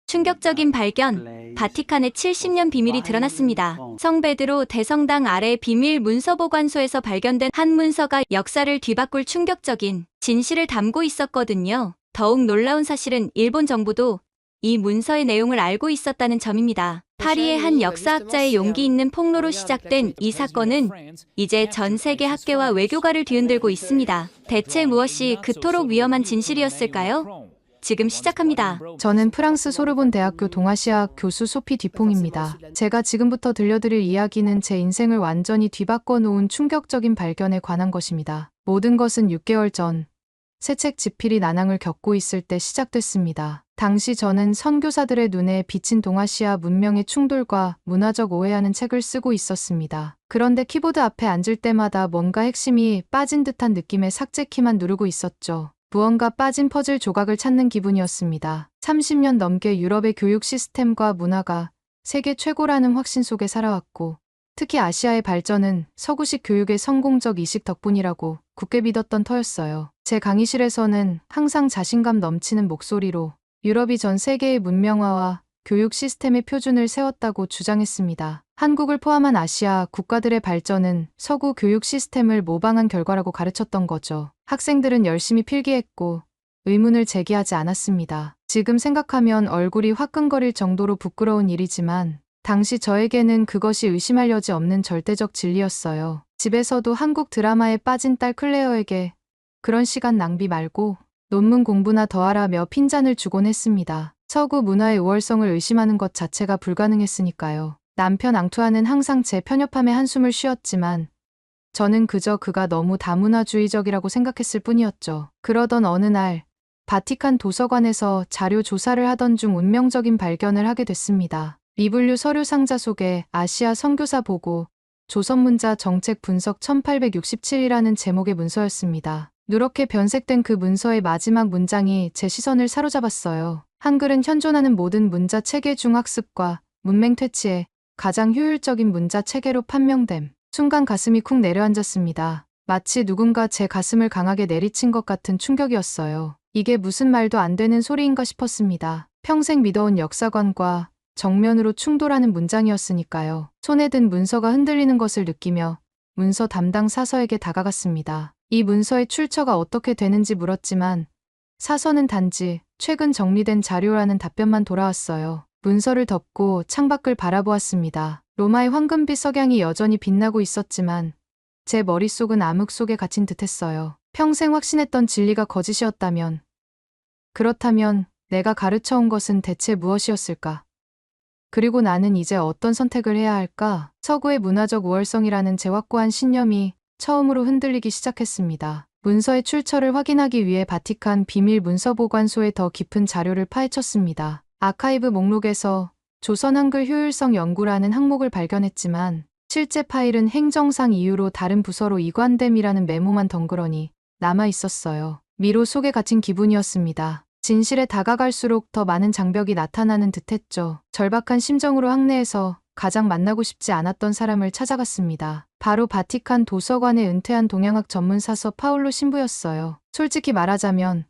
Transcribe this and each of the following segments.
충격적인 발견. 바티칸의 70년 비밀이 드러났습니다. 성 베드로 대성당 아래 비밀 문서 보관소에서 발견된 한 문서가 역사를 뒤바꿀 충격적인 진실을 담고 있었거든요. 더욱 놀라운 사실은 일본 정부도 이 문서의 내용을 알고 있었다는 점입니다. 파리의 한 역사학자의 용기 있는 폭로로 시작된 이 사건은 이제 전 세계 학계와 외교가를 뒤흔들고 있습니다. 대체 무엇이 그토록 위험한 진실이었을까요? 지금 시작합니다. 저는 프랑스 소르본 대학교 동아시아학 교수 소피 뒤퐁입니다. 제가 지금부터 들려드릴 이야기는 제 인생을 완전히 뒤바꿔 놓은 충격적인 발견에 관한 것입니다. 모든 것은 6개월 전 새 책 집필이 난항을 겪고 있을 때 시작됐습니다. 당시 저는 선교사들의 눈에 비친 동아시아 문명의 충돌과 문화적 오해하는 책을 쓰고 있었습니다. 그런데 키보드 앞에 앉을 때마다 뭔가 핵심이 빠진 듯한 느낌의 삭제 키만 누르고 있었죠. 무언가 빠진 퍼즐 조각을 찾는 기분이었습니다. 30년 넘게 유럽의 교육 시스템과 문화가 세계 최고라는 확신 속에 살아왔고, 특히 아시아의 발전은 서구식 교육의 성공적 이식 덕분이라고 굳게 믿었던 터였어요. 제 강의실에서는 항상 자신감 넘치는 목소리로 유럽이 전 세계의 문명화와 교육 시스템의 표준을 세웠다고 주장했습니다. 한국을 포함한 아시아 국가들의 발전은 서구 교육 시스템을 모방한 결과라고 가르쳤던 거죠. 학생들은 열심히 필기했고 의문을 제기하지 않았습니다. 지금 생각하면 얼굴이 화끈거릴 정도로 부끄러운 일이지만 당시 저에게는 그것이 의심할 여지 없는 절대적 진리였어요. 집에서도 한국 드라마에 빠진 딸 클레어에게 그런 시간 낭비 말고 논문 공부나 더 하라며 핀잔을 주곤 했습니다. 서구 문화의 우월성을 의심하는 것 자체가 불가능했으니까요. 남편 앙투아는 항상 제 편협함에 한숨을 쉬었지만 저는 그저 그가 너무 다문화주의적이라고 생각했을 뿐이었죠. 그러던 어느 날 바티칸 도서관에서 자료 조사를 하던 중 운명적인 발견을 하게 됐습니다. 리블류 서류 상자 속에 아시아 선교사 보고 조선문자 정책 분석 1867이라는 제목의 문서였습니다. 누렇게 변색된 그 문서의 마지막 문장이 제 시선을 사로잡았어요. 한글은 현존하는 모든 문자 체계 중 학습과 문맹 퇴치에 가장 효율적인 문자 체계로 판명됨. 순간 가슴이 쿵 내려앉았습니다. 마치 누군가 제 가슴을 강하게 내리친 것 같은 충격이었어요. 이게 무슨 말도 안 되는 소리인가 싶었습니다. 평생 믿어온 역사관과 정면으로 충돌하는 문장이었으니까요. 손에 든 문서가 흔들리는 것을 느끼며 문서 담당 사서에게 다가갔습니다. 이 문서의 출처가 어떻게 되는지 물었지만 사서는 단지 최근 정리된 자료라는 답변만 돌아왔어요. 문서를 덮고 창밖을 바라보았습니다. 로마의 황금빛 석양이 여전히 빛나고 있었지만 제 머릿속은 암흑 속에 갇힌 듯했어요. 평생 확신했던 진리가 거짓이었다면, 그렇다면 내가 가르쳐온 것은 대체 무엇이었을까? 그리고 나는 이제 어떤 선택을 해야 할까? 서구의 문화적 우월성이라는 제 확고한 신념이 처음으로 흔들리기 시작했습니다. 문서의 출처를 확인하기 위해 바티칸 비밀 문서보관소에 더 깊은 자료를 파헤쳤습니다. 아카이브 목록에서 조선 한글 효율성 연구라는 항목을 발견했지만 실제 파일은 행정상 이유로 다른 부서로 이관됨이라는 메모만 덩그러니 남아 있었어요. 미로 속에 갇힌 기분이었습니다. 진실에 다가갈수록 더 많은 장벽이 나타나는 듯했죠. 절박한 심정으로 학내에서 가장 만나고 싶지 않았던 사람을 찾아갔습니다. 바로 바티칸 도서관에 은퇴한 동양학 전문사서 파올로 신부였어요. 솔직히 말하자면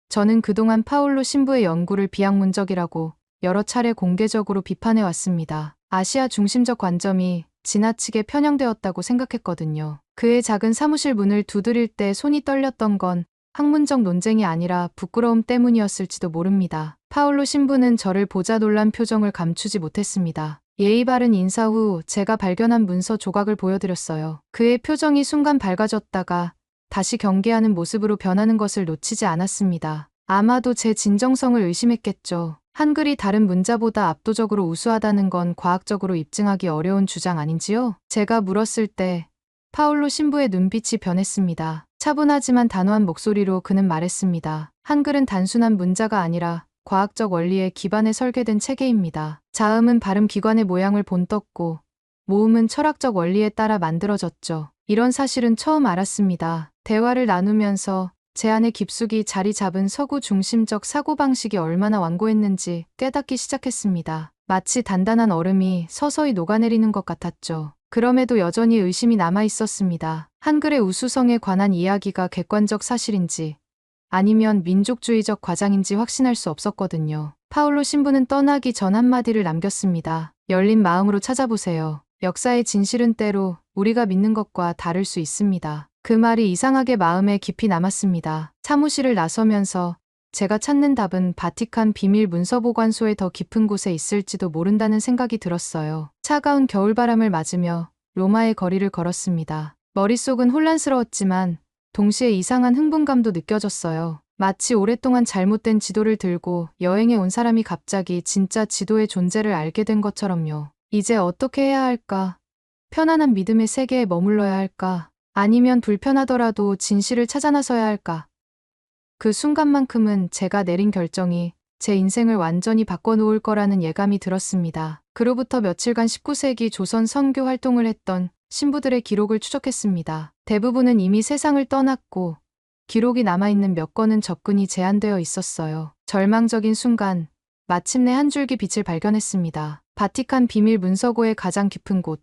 저는 그동안 파올로 신부의 연구를 비학문적이라고 여러 차례 공개적으로 비판해 왔습니다. 아시아 중심적 관점이 지나치게 편향되었다고 생각했거든요. 그의 작은 사무실 문을 두드릴 때 손이 떨렸던 건 학문적 논쟁이 아니라 부끄러움 때문이었을지도 모릅니다. 파올로 신부는 저를 보자 놀란 표정을 감추지 못했습니다. 예의 바른 인사 후 제가 발견한 문서 조각을 보여드렸어요. 그의 표정이 순간 밝아졌다가 다시 경계하는 모습으로 변하는 것을 놓치지 않았습니다. 아마도 제 진정성을 의심했겠죠. 한글이 다른 문자보다 압도적으로 우수하다는 건 과학적으로 입증하기 어려운 주장 아닌지요? 제가 물었을 때 파올로 신부의 눈빛이 변했습니다. 차분하지만 단호한 목소리로 그는 말했습니다. 한글은 단순한 문자가 아니라 과학적 원리에 기반해 설계된 체계입니다. 자음은 발음 기관의 모양을 본떴고 모음은 철학적 원리에 따라 만들어졌죠. 이런 사실은 처음 알았습니다. 대화를 나누면서 제 안에 깊숙이 자리 잡은 서구 중심적 사고방식이 얼마나 완고했는지 깨닫기 시작했습니다. 마치 단단한 얼음이 서서히 녹아내리는 것 같았죠. 그럼에도 여전히 의심이 남아 있었습니다. 한글의 우수성에 관한 이야기가 객관적 사실인지 아니면 민족주의적 과장인지 확신할 수 없었거든요. 파울로 신부는 떠나기 전 한마디를 남겼습니다. 열린 마음으로 찾아보세요. 역사의 진실은 때로 우리가 믿는 것과 다를 수 있습니다. 그 말이 이상하게 마음에 깊이 남았습니다. 사무실을 나서면서 제가 찾는 답은 바티칸 비밀 문서보관소의 더 깊은 곳에 있을지도 모른다는 생각이 들었어요. 차가운 겨울바람을 맞으며 로마의 거리를 걸었습니다. 머릿속은 혼란스러웠지만 동시에 이상한 흥분감도 느껴졌어요. 마치 오랫동안 잘못된 지도를 들고 여행에 온 사람이 갑자기 진짜 지도의 존재를 알게 된 것처럼요. 이제 어떻게 해야 할까? 편안한 믿음의 세계에 머물러야 할까? 아니면 불편하더라도 진실을 찾아 나서야 할까? 그 순간만큼은 제가 내린 결정이 제 인생을 완전히 바꿔놓을 거라는 예감이 들었습니다. 그로부터 며칠간 19세기 조선 선교 활동을 했던 신부들의 기록을 추적했습니다. 대부분은 이미 세상을 떠났고 기록이 남아있는 몇 건은 접근이 제한되어 있었어요. 절망적인 순간 마침내 한 줄기 빛을 발견했습니다. 바티칸 비밀 문서고의 가장 깊은 곳,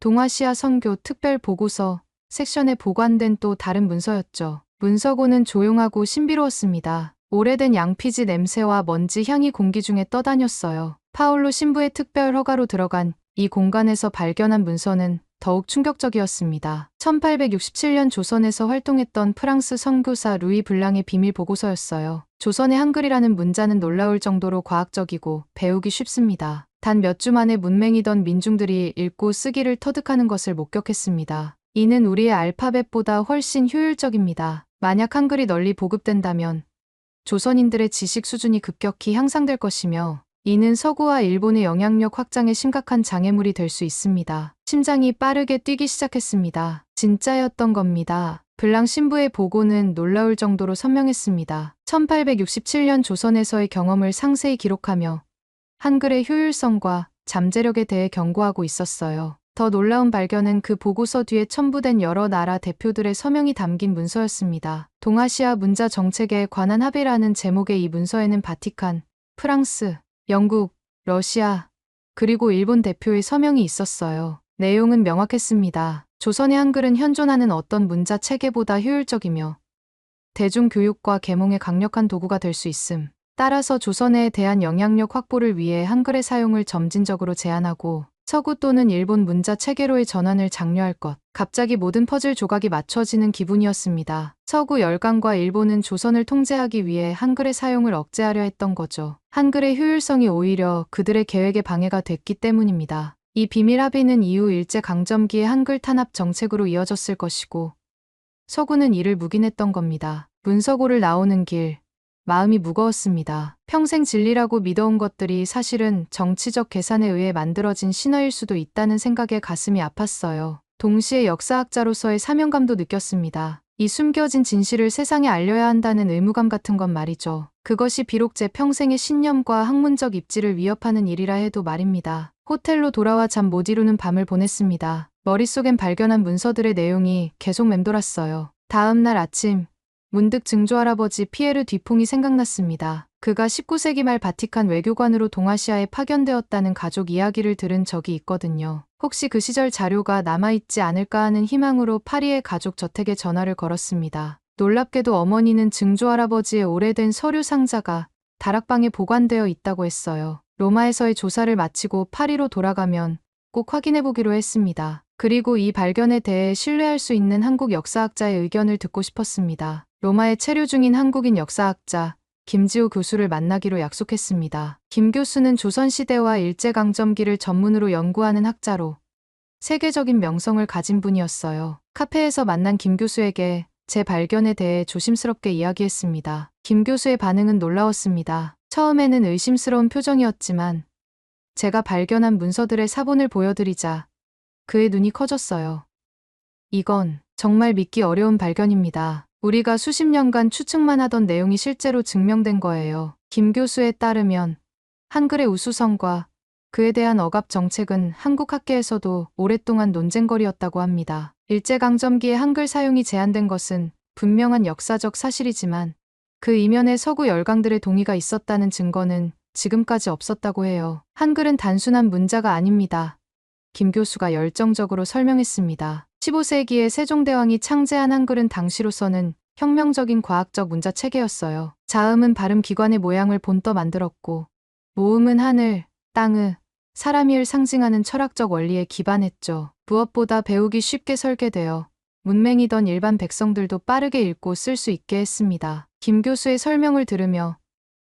동아시아 선교 특별 보고서 섹션에 보관된 또 다른 문서였죠. 문서고는 조용하고 신비로웠습니다. 오래된 양피지 냄새와 먼지 향이 공기 중에 떠다녔어요. 파울로 신부의 특별 허가로 들어간 이 공간에서 발견한 문서는 더욱 충격적이었습니다. 1867년 조선에서 활동했던 프랑스 선교사 루이 블랑의 비밀 보고서였어요. 조선의 한글이라는 문자는 놀라울 정도로 과학적이고 배우기 쉽습니다. 단 몇 주 만에 문맹이던 민중들이 읽고 쓰기를 터득하는 것을 목격했습니다. 이는 우리의 알파벳보다 훨씬 효율적입니다. 만약 한글이 널리 보급된다면 조선인들의 지식 수준이 급격히 향상될 것이며 이는 서구와 일본의 영향력 확장에 심각한 장애물이 될 수 있습니다. 심장이 빠르게 뛰기 시작했습니다. 진짜였던 겁니다. 블랑 신부의 보고는 놀라울 정도로 선명했습니다. 1867년 조선에서의 경험을 상세히 기록하며 한글의 효율성과 잠재력에 대해 경고하고 있었어요. 더 놀라운 발견은 그 보고서 뒤에 첨부된 여러 나라 대표들의 서명이 담긴 문서였습니다. 동아시아 문자 정책에 관한 합의라는 제목의 이 문서에는 바티칸, 프랑스, 영국, 러시아, 그리고 일본 대표의 서명이 있었어요. 내용은 명확했습니다. 조선의 한글은 현존하는 어떤 문자 체계보다 효율적이며 대중교육과 계몽의 강력한 도구가 될 수 있음. 따라서 조선에 대한 영향력 확보를 위해 한글의 사용을 점진적으로 제한하고 서구 또는 일본 문자 체계로의 전환을 장려할 것. 갑자기 모든 퍼즐 조각이 맞춰지는 기분이었습니다. 서구 열강과 일본은 조선을 통제하기 위해 한글의 사용을 억제하려 했던 거죠. 한글의 효율성이 오히려 그들의 계획에 방해가 됐기 때문입니다. 이 비밀 합의는 이후 일제강점기의 한글 탄압 정책으로 이어졌을 것이고 서구는 이를 묵인했던 겁니다. 문서고를 나오는 길, 마음이 무거웠습니다. 평생 진리라고 믿어온 것들이 사실은 정치적 계산에 의해 만들어진 신화일 수도 있다는 생각에 가슴이 아팠어요. 동시에 역사학자로서의 사명감도 느꼈습니다. 이 숨겨진 진실을 세상에 알려야 한다는 의무감 같은 건 말이죠. 그것이 비록 제 평생의 신념과 학문적 입지를 위협하는 일이라 해도 말입니다. 호텔로 돌아와 잠 못 이루는 밤을 보냈습니다. 머릿속엔 발견한 문서들의 내용이 계속 맴돌았어요. 다음 날 아침, 문득 증조할아버지 피에르 뒤퐁이 생각났습니다. 그가 19세기 말 바티칸 외교관으로 동아시아에 파견되었다는 가족 이야기를 들은 적이 있거든요. 혹시 그 시절 자료가 남아있지 않을까 하는 희망으로 파리의 가족 저택에 전화를 걸었습니다. 놀랍게도 어머니는 증조할아버지의 오래된 서류 상자가 다락방에 보관되어 있다고 했어요. 로마에서의 조사를 마치고 파리로 돌아가면 꼭 확인해보기로 했습니다. 그리고 이 발견에 대해 신뢰할 수 있는 한국 역사학자의 의견을 듣고 싶었습니다. 로마에 체류 중인 한국인 역사학자 김지호 교수를 만나기로 약속했습니다. 김 교수는 조선시대와 일제강점기를 전문으로 연구하는 학자로 세계적인 명성을 가진 분이었어요. 카페에서 만난 김 교수에게 제 발견에 대해 조심스럽게 이야기했습니다. 김 교수의 반응은 놀라웠습니다. 처음에는 의심스러운 표정이었지만 제가 발견한 문서들의 사본을 보여드리자 그의 눈이 커졌어요. 이건 정말 믿기 어려운 발견입니다. 우리가 수십 년간 추측만 하던 내용이 실제로 증명된 거예요. 김 교수에 따르면 한글의 우수성과 그에 대한 억압 정책은 한국 학계에서도 오랫동안 논쟁거리였다고 합니다. 일제강점기에 한글 사용이 제한된 것은 분명한 역사적 사실이지만 그 이면에 서구 열강들의 동의가 있었다는 증거는 지금까지 없었다고 해요. 한글은 단순한 문자가 아닙니다. 김 교수가 열정적으로 설명했습니다. 15세기에 세종대왕이 창제한 한글은 당시로서는 혁명적인 과학적 문자 체계였어요. 자음은 발음 기관의 모양을 본떠 만들었고 모음은 하늘, 땅을, 사람을 상징하는 철학적 원리에 기반했죠. 무엇보다 배우기 쉽게 설계되어 문맹이던 일반 백성들도 빠르게 읽고 쓸 수 있게 했습니다. 김 교수의 설명을 들으며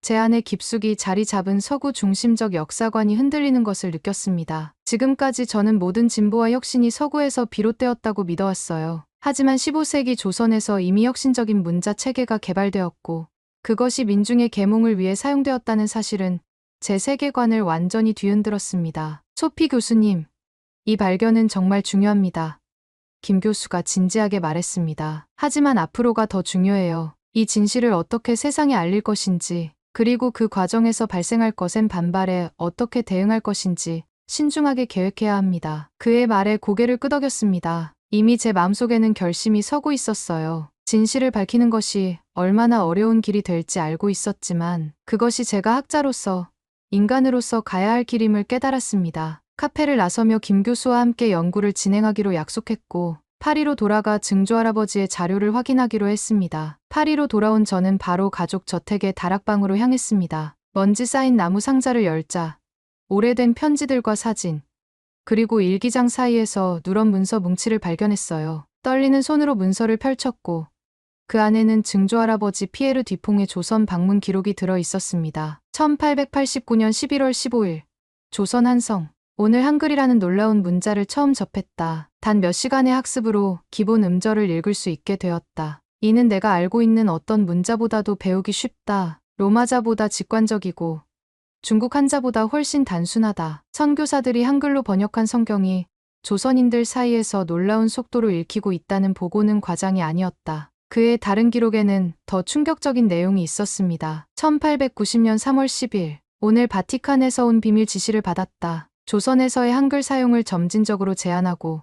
제 안에 깊숙이 자리 잡은 서구 중심적 역사관이 흔들리는 것을 느꼈습니다. 지금까지 저는 모든 진보와 혁신이 서구에서 비롯되었다고 믿어왔어요. 하지만 15세기 조선에서 이미 혁신적인 문자 체계가 개발되었고 그것이 민중의 계몽을 위해 사용되었다는 사실은 제 세계관을 완전히 뒤흔들었습니다. 소피 교수님, 이 발견은 정말 중요합니다. 김 교수가 진지하게 말했습니다. 하지만 앞으로가 더 중요해요. 이 진실을 어떻게 세상에 알릴 것인지, 그리고 그 과정에서 발생할 거센 반발에 어떻게 대응할 것인지 신중하게 계획해야 합니다. 그의 말에 고개를 끄덕였습니다. 이미 제 마음속에는 결심이 서고 있었어요. 진실을 밝히는 것이 얼마나 어려운 길이 될지 알고 있었지만 그것이 제가 학자로서, 인간으로서 가야 할 길임을 깨달았습니다. 카페를 나서며 김 교수와 함께 연구를 진행하기로 약속했고 파리로 돌아가 증조할아버지의 자료를 확인하기로 했습니다. 파리로 돌아온 저는 바로 가족 저택의 다락방으로 향했습니다. 먼지 쌓인 나무 상자를 열자 오래된 편지들과 사진, 그리고 일기장 사이에서 누런 문서 뭉치를 발견했어요. 떨리는 손으로 문서를 펼쳤고 그 안에는 증조할아버지 피에르 뒤퐁의 조선 방문 기록이 들어 있었습니다. 1889년 11월 15일 조선 한성. 오늘 한글이라는 놀라운 문자를 처음 접했다. 단 몇 시간의 학습으로 기본 음절을 읽을 수 있게 되었다. 이는 내가 알고 있는 어떤 문자보다도 배우기 쉽다. 로마자보다 직관적이고 중국 한자보다 훨씬 단순하다. 선교사들이 한글로 번역한 성경이 조선인들 사이에서 놀라운 속도로 읽히고 있다는 보고는 과장이 아니었다. 그의 다른 기록에는 더 충격적인 내용이 있었습니다. 1890년 3월 10일 오늘 바티칸에서 온 비밀 지시를 받았다. 조선에서의 한글 사용을 점진적으로 제한하고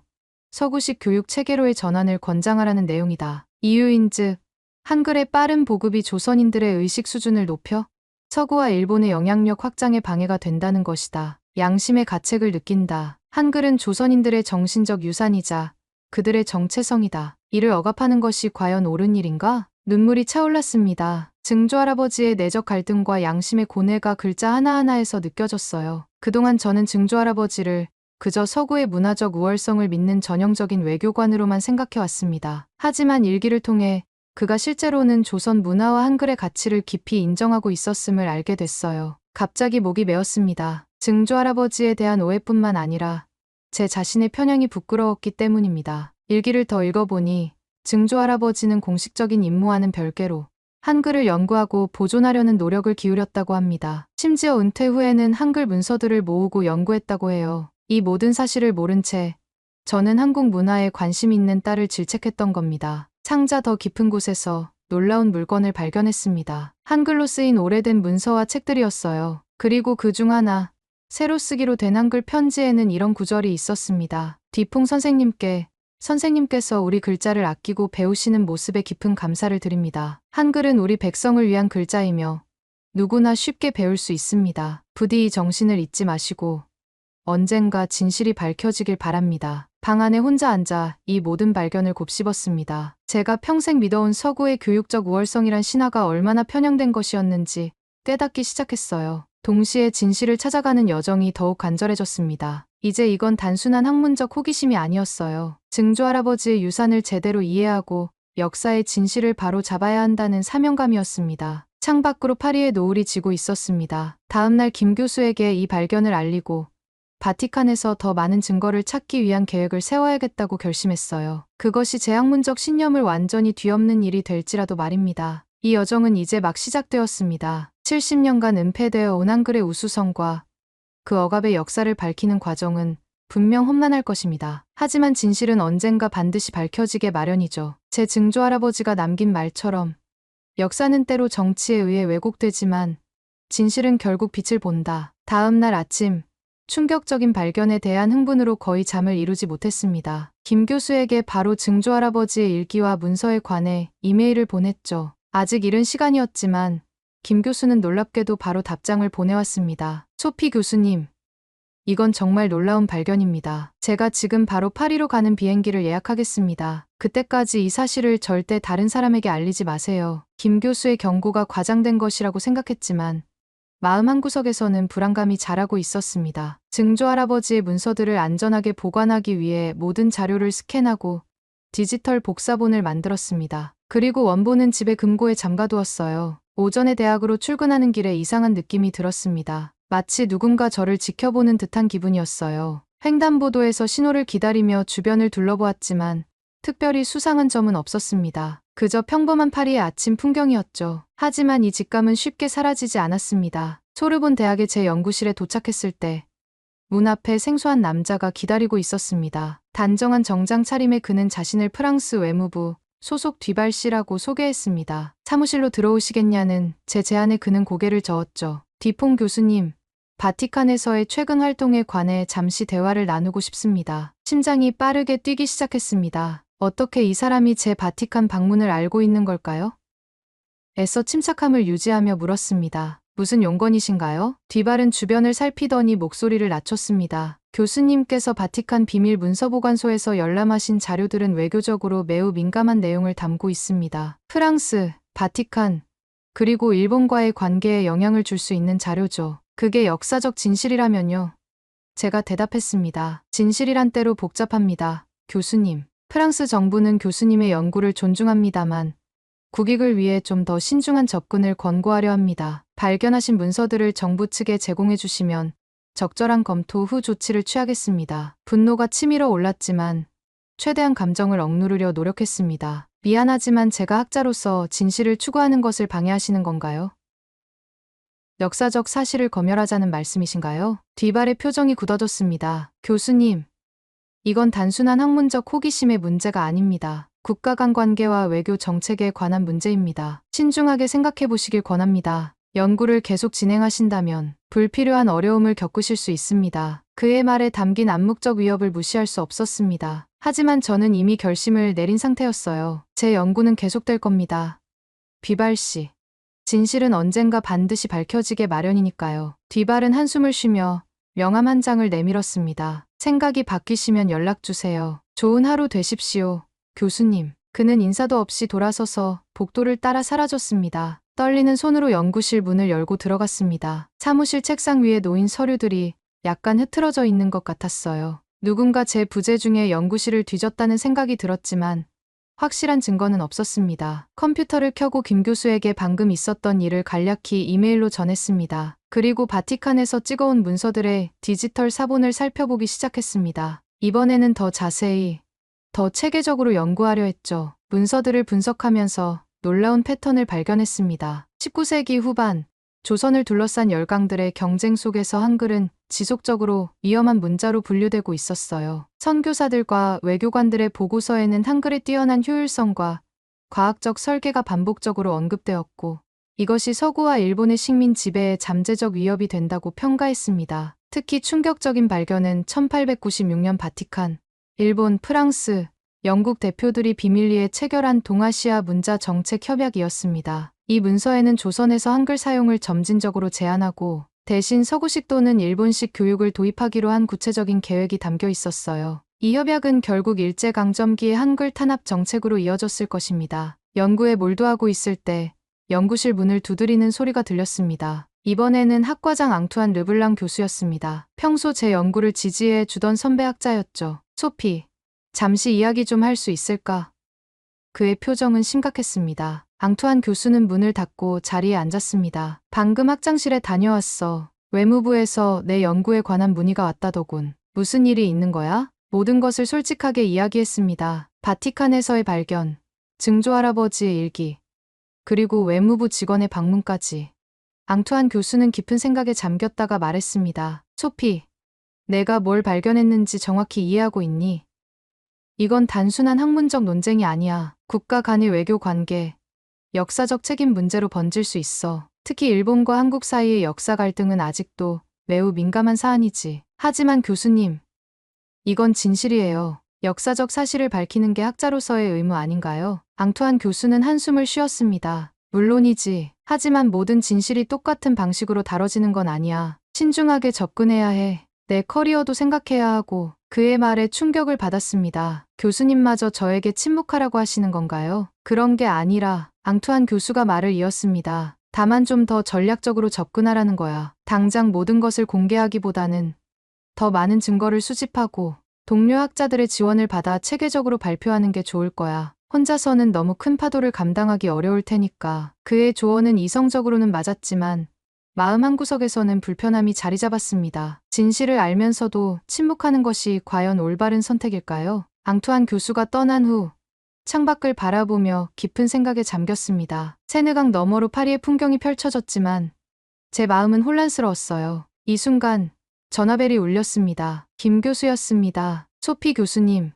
서구식 교육 체계로의 전환을 권장하라는 내용이다. 이유인즉 한글의 빠른 보급이 조선인들의 의식 수준을 높여 서구와 일본의 영향력 확장에 방해가 된다는 것이다. 양심의 가책을 느낀다. 한글은 조선인들의 정신적 유산이자 그들의 정체성이다. 이를 억압하는 것이 과연 옳은 일인가? 눈물이 차올랐습니다. 증조할아버지의 내적 갈등과 양심의 고뇌가 글자 하나하나에서 느껴졌어요. 그동안 저는 증조할아버지를 그저 서구의 문화적 우월성을 믿는 전형적인 외교관으로만 생각해왔습니다. 하지만 일기를 통해 그가 실제로는 조선 문화와 한글의 가치를 깊이 인정하고 있었음을 알게 됐어요. 갑자기 목이 메었습니다. 증조할아버지에 대한 오해뿐만 아니라 제 자신의 편향이 부끄러웠기 때문입니다. 일기를 더 읽어보니 증조할아버지는 공식적인 임무와는 별개로 한글을 연구하고 보존하려는 노력을 기울였다고 합니다. 심지어 은퇴 후에는 한글 문서들을 모으고 연구했다고 해요. 이 모든 사실을 모른 채 저는 한국 문화에 관심 있는 딸을 질책했던 겁니다. 상자 더 깊은 곳에서 놀라운 물건을 발견했습니다. 한글로 쓰인 오래된 문서와 책들이었어요. 그리고 그중 하나, 새로 쓰기로 된 한글 편지에는 이런 구절이 있었습니다. 뒤퐁 선생님께서 우리 글자를 아끼고 배우시는 모습에 깊은 감사를 드립니다. 한글은 우리 백성을 위한 글자이며 누구나 쉽게 배울 수 있습니다. 부디 이 정신을 잊지 마시고 언젠가 진실이 밝혀지길 바랍니다. 방 안에 혼자 앉아 이 모든 발견을 곱씹었습니다. 제가 평생 믿어온 서구의 교육적 우월성이란 신화가 얼마나 편향된 것이었는지 깨닫기 시작했어요. 동시에 진실을 찾아가는 여정이 더욱 간절해졌습니다. 이제 이건 단순한 학문적 호기심이 아니었어요. 증조할아버지의 유산을 제대로 이해하고 역사의 진실을 바로 잡아야 한다는 사명감이었습니다. 창밖으로 파리의 노을이 지고 있었습니다. 다음 날 김 교수에게 이 발견을 알리고 바티칸에서 더 많은 증거를 찾기 위한 계획을 세워야겠다고 결심했어요. 그것이 제 학문적 신념을 완전히 뒤엎는 일이 될지라도 말입니다. 이 여정은 이제 막 시작되었습니다. 70년간 은폐되어 온 한글의 우수성과 그 억압의 역사를 밝히는 과정은 분명 험난할 것입니다. 하지만 진실은 언젠가 반드시 밝혀지게 마련이죠. 제 증조할아버지가 남긴 말처럼 역사는 때로 정치에 의해 왜곡되지만 진실은 결국 빛을 본다. 다음 날 아침 충격적인 발견에 대한 흥분으로 거의 잠을 이루지 못했습니다. 김 교수에게 바로 증조할아버지의 일기와 문서에 관해 이메일을 보냈죠. 아직 이른 시간이었지만 김 교수는 놀랍게도 바로 답장을 보내왔습니다. 소피 교수님, 이건 정말 놀라운 발견입니다. 제가 지금 바로 파리로 가는 비행기를 예약하겠습니다. 그때까지 이 사실을 절대 다른 사람에게 알리지 마세요. 김 교수의 경고가 과장된 것이라고 생각했지만 마음 한구석에서는 불안감이 자라고 있었습니다. 증조 할아버지의 문서들을 안전하게 보관하기 위해 모든 자료를 스캔하고 디지털 복사본을 만들었습니다. 그리고 원본은 집에 금고에 잠가두었어요. 오전에 대학으로 출근하는 길에 이상한 느낌이 들었습니다. 마치 누군가 저를 지켜보는 듯한 기분이었어요. 횡단보도에서 신호를 기다리며 주변을 둘러보았지만 특별히 수상한 점은 없었습니다. 그저 평범한 파리의 아침 풍경이었죠. 하지만 이 직감은 쉽게 사라지지 않았습니다. 소르본 대학의 제 연구실에 도착했을 때 문 앞에 생소한 남자가 기다리고 있었습니다. 단정한 정장 차림의 그는 자신을 프랑스 외무부 소속 뒤발씨라고 소개했습니다. 사무실로 들어오시겠냐는 제 제안에 그는 고개를 저었죠. 디퐁 교수님, 바티칸에서의 최근 활동에 관해 잠시 대화를 나누고 싶습니다. 심장이 빠르게 뛰기 시작했습니다. 어떻게 이 사람이 제 바티칸 방문을 알고 있는 걸까요? 애써 침착함을 유지하며 물었습니다. 무슨 용건이신가요? 뒤발은 주변을 살피더니 목소리를 낮췄습니다. 교수님께서 바티칸 비밀 문서보관소에서 열람하신 자료들은 외교적으로 매우 민감한 내용을 담고 있습니다. 프랑스, 바티칸, 그리고 일본과의 관계에 영향을 줄 수 있는 자료죠. 그게 역사적 진실이라면요. 제가 대답했습니다. 진실이란 때로 복잡합니다. 교수님. 프랑스 정부는 교수님의 연구를 존중합니다만 국익을 위해 좀 더 신중한 접근을 권고하려 합니다. 발견하신 문서들을 정부 측에 제공해 주시면 적절한 검토 후 조치를 취하겠습니다. 분노가 치밀어 올랐지만 최대한 감정을 억누르려 노력했습니다. 미안하지만 제가 학자로서 진실을 추구하는 것을 방해하시는 건가요? 역사적 사실을 검열하자는 말씀이신가요? 뒤발의 표정이 굳어졌습니다. 교수님, 이건 단순한 학문적 호기심의 문제가 아닙니다. 국가 간 관계와 외교 정책에 관한 문제입니다. 신중하게 생각해 보시길 권합니다. 연구를 계속 진행하신다면 불필요한 어려움을 겪으실 수 있습니다. 그의 말에 담긴 암묵적 위협을 무시할 수 없었습니다. 하지만 저는 이미 결심을 내린 상태였어요. 제 연구는 계속될 겁니다. 비발 씨. 진실은 언젠가 반드시 밝혀지게 마련이니까요. 뒤발은 한숨을 쉬며 명함 한 장을 내밀었습니다. 생각이 바뀌시면 연락주세요. 좋은 하루 되십시오. 교수님. 그는 인사도 없이 돌아서서 복도를 따라 사라졌습니다. 떨리는 손으로 연구실 문을 열고 들어갔습니다. 사무실 책상 위에 놓인 서류들이 약간 흐트러져 있는 것 같았어요. 누군가 제 부재 중에 연구실을 뒤졌다는 생각이 들었지만 확실한 증거는 없었습니다. 컴퓨터를 켜고 김 교수에게 방금 있었던 일을 간략히 이메일로 전했습니다. 그리고 바티칸에서 찍어온 문서들의 디지털 사본을 살펴보기 시작했습니다. 이번에는 더 자세히, 더 체계적으로 연구하려 했죠. 문서들을 분석하면서 놀라운 패턴을 발견했습니다. 19세기 후반, 조선을 둘러싼 열강들의 경쟁 속에서 한글은 지속적으로 위험한 문자로 분류되고 있었어요. 선교사들과 외교관들의 보고서에는 한글의 뛰어난 효율성과 과학적 설계가 반복적으로 언급되었고, 이것이 서구와 일본의 식민 지배에 잠재적 위협이 된다고 평가했습니다. 특히 충격적인 발견은 1896년 바티칸, 일본, 프랑스, 영국 대표들이 비밀리에 체결한 동아시아 문자 정책 협약이었습니다. 이 문서에는 조선에서 한글 사용을 점진적으로 제한하고 대신 서구식 또는 일본식 교육을 도입하기로 한 구체적인 계획이 담겨 있었어요. 이 협약은 결국 일제강점기의 한글 탄압 정책으로 이어졌을 것입니다. 연구에 몰두하고 있을 때 연구실 문을 두드리는 소리가 들렸습니다. 이번에는 학과장 앙투안 르블랑 교수였습니다. 평소 제 연구를 지지해 주던 선배 학자였죠. 소피, 잠시 이야기 좀 할 수 있을까? 그의 표정은 심각했습니다. 앙투안 교수는 문을 닫고 자리에 앉았습니다. 방금 학장실에 다녀왔어. 외무부에서 내 연구에 관한 문의가 왔다더군. 무슨 일이 있는 거야? 모든 것을 솔직하게 이야기했습니다. 바티칸에서의 발견, 증조 할아버지의 일기, 그리고 외무부 직원의 방문까지. 앙투안 교수는 깊은 생각에 잠겼다가 말했습니다. 소피, 내가 뭘 발견했는지 정확히 이해하고 있니? 이건 단순한 학문적 논쟁이 아니야. 국가 간의 외교 관계, 역사적 책임 문제로 번질 수 있어. 특히 일본과 한국 사이의 역사 갈등은 아직도 매우 민감한 사안이지. 하지만 교수님, 이건 진실이에요. 역사적 사실을 밝히는 게 학자로서의 의무 아닌가요? 앙투안 교수는 한숨을 쉬었습니다. 물론이지. 하지만 모든 진실이 똑같은 방식으로 다뤄지는 건 아니야. 신중하게 접근해야 해. 내 커리어도 생각해야 하고. 그의 말에 충격을 받았습니다. 교수님마저 저에게 침묵하라고 하시는 건가요? 그런 게 아니라 앙투안 교수가 말을 이었습니다. 다만 좀 더 전략적으로 접근하라는 거야. 당장 모든 것을 공개하기보다는 더 많은 증거를 수집하고 동료 학자들의 지원을 받아 체계적으로 발표하는 게 좋을 거야. 혼자서는 너무 큰 파도를 감당하기 어려울 테니까. 그의 조언은 이성적으로는 맞았지만 마음 한구석에서는 불편함이 자리 잡았습니다. 진실을 알면서도 침묵하는 것이 과연 올바른 선택일까요? 앙투안 교수가 떠난 후 창밖을 바라보며 깊은 생각에 잠겼습니다. 세느강 너머로 파리의 풍경이 펼쳐졌지만 제 마음은 혼란스러웠어요. 이 순간 전화벨이 울렸습니다. 김 교수였습니다. 소피 교수님,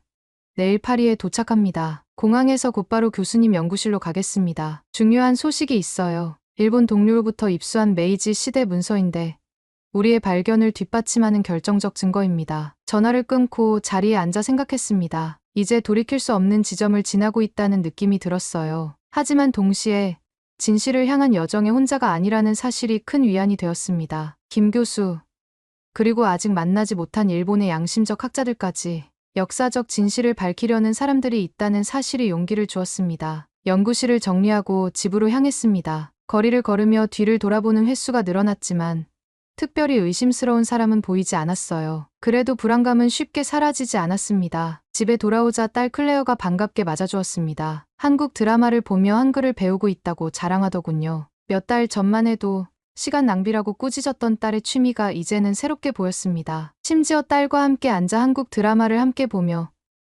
내일 파리에 도착합니다. 공항에서 곧바로 교수님 연구실로 가겠습니다. 중요한 소식이 있어요. 일본 동료로부터 입수한 메이지 시대 문서인데 우리의 발견을 뒷받침하는 결정적 증거입니다. 전화를 끊고 자리에 앉아 생각했습니다. 이제 돌이킬 수 없는 지점을 지나고 있다는 느낌이 들었어요. 하지만 동시에 진실을 향한 여정의 혼자가 아니라는 사실이 큰 위안이 되었습니다. 김 교수, 그리고 아직 만나지 못한 일본의 양심적 학자들까지 역사적 진실을 밝히려는 사람들이 있다는 사실이 용기를 주었습니다. 연구실을 정리하고 집으로 향했습니다. 거리를 걸으며 뒤를 돌아보는 횟수가 늘어났지만 특별히 의심스러운 사람은 보이지 않았어요. 그래도 불안감은 쉽게 사라지지 않았습니다. 집에 돌아오자 딸 클레어가 반갑게 맞아주었습니다. 한국 드라마를 보며 한글을 배우고 있다고 자랑하더군요. 몇 달 전만 해도 시간 낭비라고 꾸짖었던 딸의 취미가 이제는 새롭게 보였습니다. 심지어 딸과 함께 앉아 한국 드라마를 함께 보며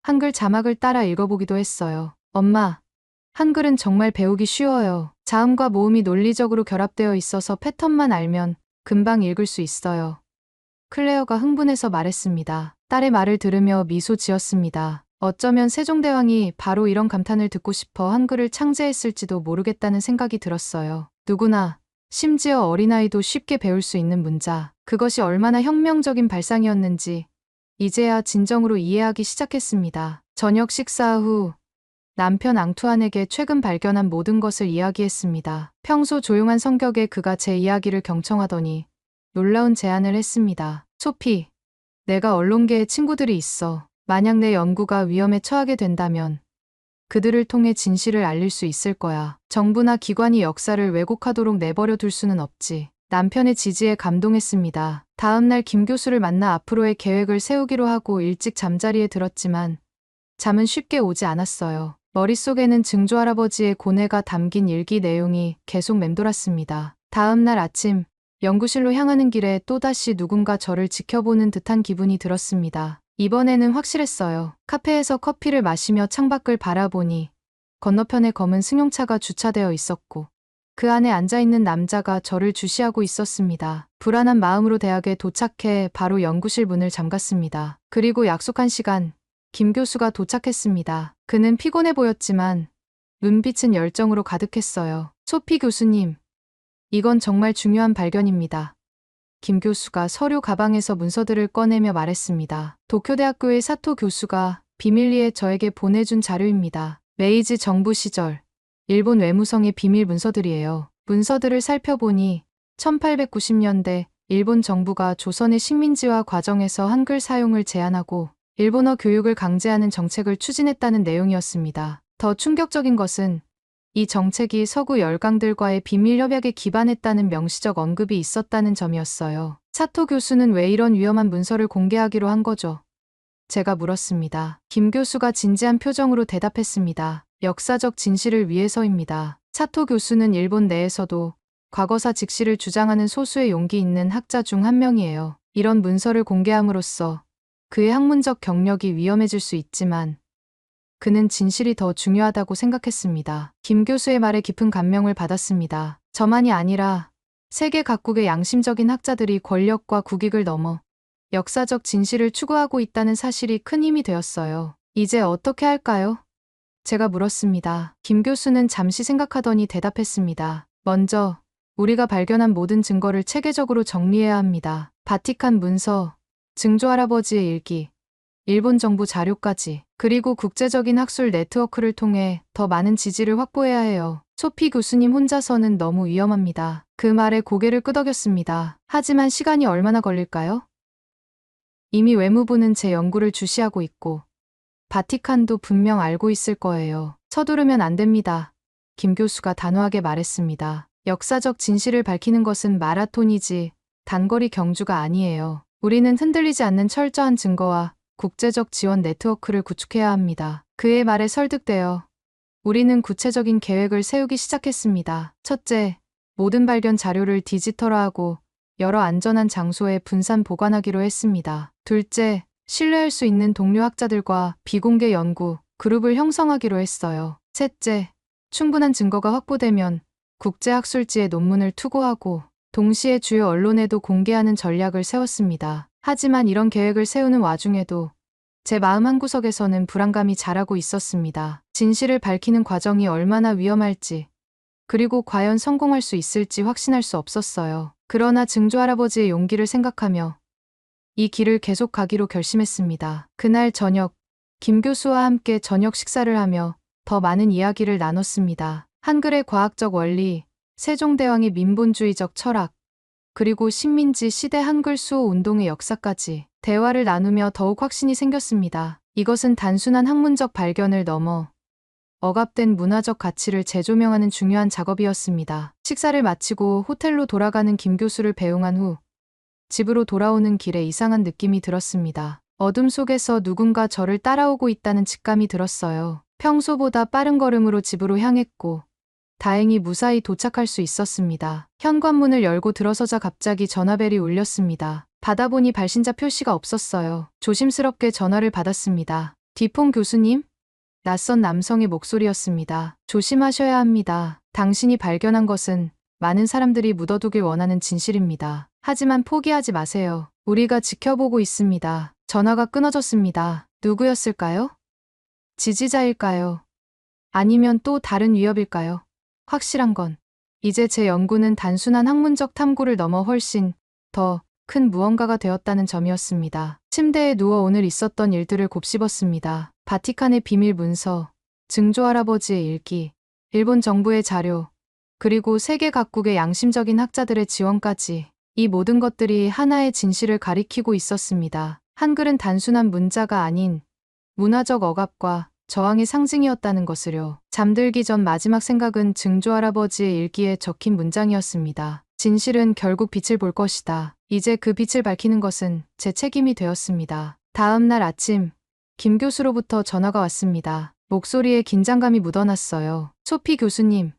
한글 자막을 따라 읽어보기도 했어요. 엄마, 한글은 정말 배우기 쉬워요. 자음과 모음이 논리적으로 결합되어 있어서 패턴만 알면 금방 읽을 수 있어요. 클레어가 흥분해서 말했습니다. 딸의 말을 들으며 미소 지었습니다. 어쩌면 세종대왕이 바로 이런 감탄을 듣고 싶어 한글을 창제했을지도 모르겠다는 생각이 들었어요. 누구나, 심지어 어린아이도 쉽게 배울 수 있는 문자. 그것이 얼마나 혁명적인 발상이었는지 이제야 진정으로 이해하기 시작했습니다. 저녁 식사 후 남편 앙투안에게 최근 발견한 모든 것을 이야기했습니다. 평소 조용한 성격의 그가 제 이야기를 경청하더니 놀라운 제안을 했습니다. 소피, 내가 언론계에 친구들이 있어. 만약 내 연구가 위험에 처하게 된다면 그들을 통해 진실을 알릴 수 있을 거야. 정부나 기관이 역사를 왜곡하도록 내버려 둘 수는 없지. 남편의 지지에 감동했습니다. 다음 날 김 교수를 만나 앞으로의 계획을 세우기로 하고 일찍 잠자리에 들었지만 잠은 쉽게 오지 않았어요. 머릿속에는 증조할아버지의 고뇌가 담긴 일기 내용이 계속 맴돌았습니다. 다음 날 아침 연구실로 향하는 길에 또다시 누군가 저를 지켜보는 듯한 기분이 들었습니다. 이번에는 확실했어요. 카페에서 커피를 마시며 창밖을 바라보니 건너편에 검은 승용차가 주차되어 있었고 그 안에 앉아있는 남자가 저를 주시하고 있었습니다. 불안한 마음으로 대학에 도착해 바로 연구실 문을 잠갔습니다. 그리고 약속한 시간, 김 교수가 도착했습니다. 그는 피곤해 보였지만 눈빛은 열정으로 가득했어요. 소피 교수님, 이건 정말 중요한 발견입니다. 김 교수가 서류 가방에서 문서들을 꺼내며 말했습니다. 도쿄대학교의 사토 교수가 비밀리에 저에게 보내준 자료입니다. 메이지 정부 시절 일본 외무성의 비밀 문서들이에요. 문서들을 살펴보니 1890년대 일본 정부가 조선의 식민지화 과정에서 한글 사용을 제한하고 일본어 교육을 강제하는 정책을 추진했다는 내용이었습니다. 더 충격적인 것은 이 정책이 서구 열강들과의 비밀 협약에 기반했다는 명시적 언급이 있었다는 점이었어요. 사토 교수는 왜 이런 위험한 문서를 공개하기로 한 거죠? 제가 물었습니다. 김 교수가 진지한 표정으로 대답했습니다. 역사적 진실을 위해서입니다. 사토 교수는 일본 내에서도 과거사 직시를 주장하는 소수의 용기 있는 학자 중 한 명이에요. 이런 문서를 공개함으로써 그의 학문적 경력이 위험해질 수 있지만 그는 진실이 더 중요하다고 생각했습니다. 김 교수의 말에 깊은 감명을 받았습니다. 저만이 아니라 세계 각국의 양심적인 학자들이 권력과 국익을 넘어 역사적 진실을 추구하고 있다는 사실이 큰 힘이 되었어요. 이제 어떻게 할까요? 제가 물었습니다. 김 교수는 잠시 생각하더니 대답했습니다. 먼저 우리가 발견한 모든 증거를 체계적으로 정리해야 합니다. 바티칸 문서, 증조할아버지의 일기, 일본 정부 자료까지, 그리고 국제적인 학술 네트워크를 통해 더 많은 지지를 확보해야 해요. 소피 교수님 혼자서는 너무 위험합니다. 그 말에 고개를 끄덕였습니다. 하지만 시간이 얼마나 걸릴까요? 이미 외무부는 제 연구를 주시하고 있고 바티칸도 분명 알고 있을 거예요. 서두르면 안 됩니다. 김 교수가 단호하게 말했습니다. 역사적 진실을 밝히는 것은 마라톤이지 단거리 경주가 아니에요. 우리는 흔들리지 않는 철저한 증거와 국제적 지원 네트워크를 구축해야 합니다. 그의 말에 설득되어 우리는 구체적인 계획을 세우기 시작했습니다. 첫째, 모든 발견 자료를 디지털화하고 여러 안전한 장소에 분산 보관하기로 했습니다. 둘째, 신뢰할 수 있는 동료 학자들과 비공개 연구 그룹을 형성하기로 했어요. 셋째, 충분한 증거가 확보되면 국제학술지에 논문을 투고하고 동시에 주요 언론에도 공개하는 전략을 세웠습니다. 하지만 이런 계획을 세우는 와중에도 제 마음 한구석에서는 불안감이 자라고 있었습니다. 진실을 밝히는 과정이 얼마나 위험할지, 그리고 과연 성공할 수 있을지 확신할 수 없었어요. 그러나 증조할아버지의 용기를 생각하며 이 길을 계속 가기로 결심했습니다. 그날 저녁, 김 교수와 함께 저녁 식사를 하며 더 많은 이야기를 나눴습니다. 한글의 과학적 원리, 세종대왕의 민본주의적 철학, 그리고 식민지 시대 한글 수호 운동의 역사까지 대화를 나누며 더욱 확신이 생겼습니다. 이것은 단순한 학문적 발견을 넘어 억압된 문화적 가치를 재조명하는 중요한 작업이었습니다. 식사를 마치고 호텔로 돌아가는 김 교수를 배웅한 후 집으로 돌아오는 길에 이상한 느낌이 들었습니다. 어둠 속에서 누군가 저를 따라오고 있다는 직감이 들었어요. 평소보다 빠른 걸음으로 집으로 향했고 다행히 무사히 도착할 수 있었습니다. 현관문을 열고 들어서자 갑자기 전화벨이 울렸습니다. 받아보니 발신자 표시가 없었어요. 조심스럽게 전화를 받았습니다. 디퐁 교수님? 낯선 남성의 목소리였습니다. 조심하셔야 합니다. 당신이 발견한 것은 많은 사람들이 묻어두길 원하는 진실입니다. 하지만 포기하지 마세요. 우리가 지켜보고 있습니다. 전화가 끊어졌습니다. 누구였을까요? 지지자일까요? 아니면 또 다른 위협일까요? 확실한 건 이제 제 연구는 단순한 학문적 탐구를 넘어 훨씬 더 큰 무언가가 되었다는 점이었습니다. 침대에 누워 오늘 있었던 일들을 곱씹었습니다. 바티칸의 비밀 문서, 증조할아버지의 일기, 일본 정부의 자료, 그리고 세계 각국의 양심적인 학자들의 지원까지 이 모든 것들이 하나의 진실을 가리키고 있었습니다. 한글은 단순한 문자가 아닌 문화적 억압과 저항의 상징이었다는 것을요. 잠들기 전 마지막 생각은 증조할아버지의 일기에 적힌 문장이었습니다. 진실은 결국 빛을 볼 것이다. 이제 그 빛을 밝히는 것은 제 책임이 되었습니다. 다음 날 아침, 김 교수로부터 전화가 왔습니다. 목소리에 긴장감이 묻어났어요. 소피 교수님,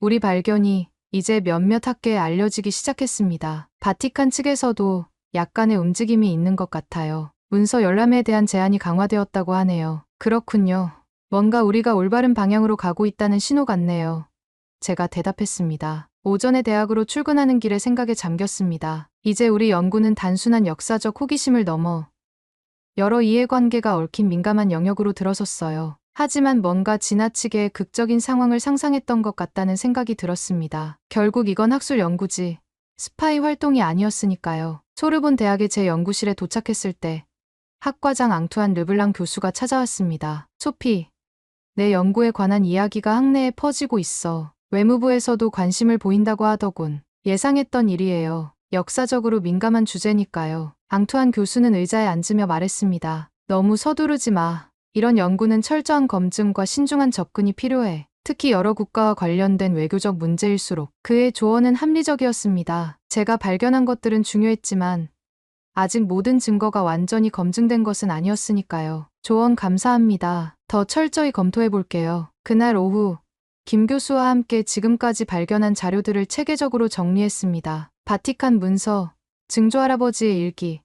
우리 발견이 이제 몇몇 학계에 알려지기 시작했습니다. 바티칸 측에서도 약간의 움직임이 있는 것 같아요. 문서 열람에 대한 제한이 강화되었다고 하네요. 그렇군요. 뭔가 우리가 올바른 방향으로 가고 있다는 신호 같네요. 제가 대답했습니다. 오전에 대학으로 출근하는 길에 생각에 잠겼습니다. 이제 우리 연구는 단순한 역사적 호기심을 넘어 여러 이해관계가 얽힌 민감한 영역으로 들어섰어요. 하지만 뭔가 지나치게 극적인 상황을 상상했던 것 같다는 생각이 들었습니다. 결국 이건 학술 연구지, 스파이 활동이 아니었으니까요. 소르본 대학의 제 연구실에 도착했을 때 학과장 앙투안 르블랑 교수가 찾아왔습니다. 소피, 내 연구에 관한 이야기가 학내에 퍼지고 있어. 외무부에서도 관심을 보인다고 하더군. 예상했던 일이에요. 역사적으로 민감한 주제니까요. 앙투안 교수는 의자에 앉으며 말했습니다. 너무 서두르지 마. 이런 연구는 철저한 검증과 신중한 접근이 필요해. 특히 여러 국가와 관련된 외교적 문제일수록. 그의 조언은 합리적이었습니다. 제가 발견한 것들은 중요했지만 아직 모든 증거가 완전히 검증된 것은 아니었으니까요. 조언 감사합니다. 더 철저히 검토해 볼게요. 그날 오후 김 교수와 함께 지금까지 발견한 자료들을 체계적으로 정리했습니다. 바티칸 문서, 증조할아버지의 일기,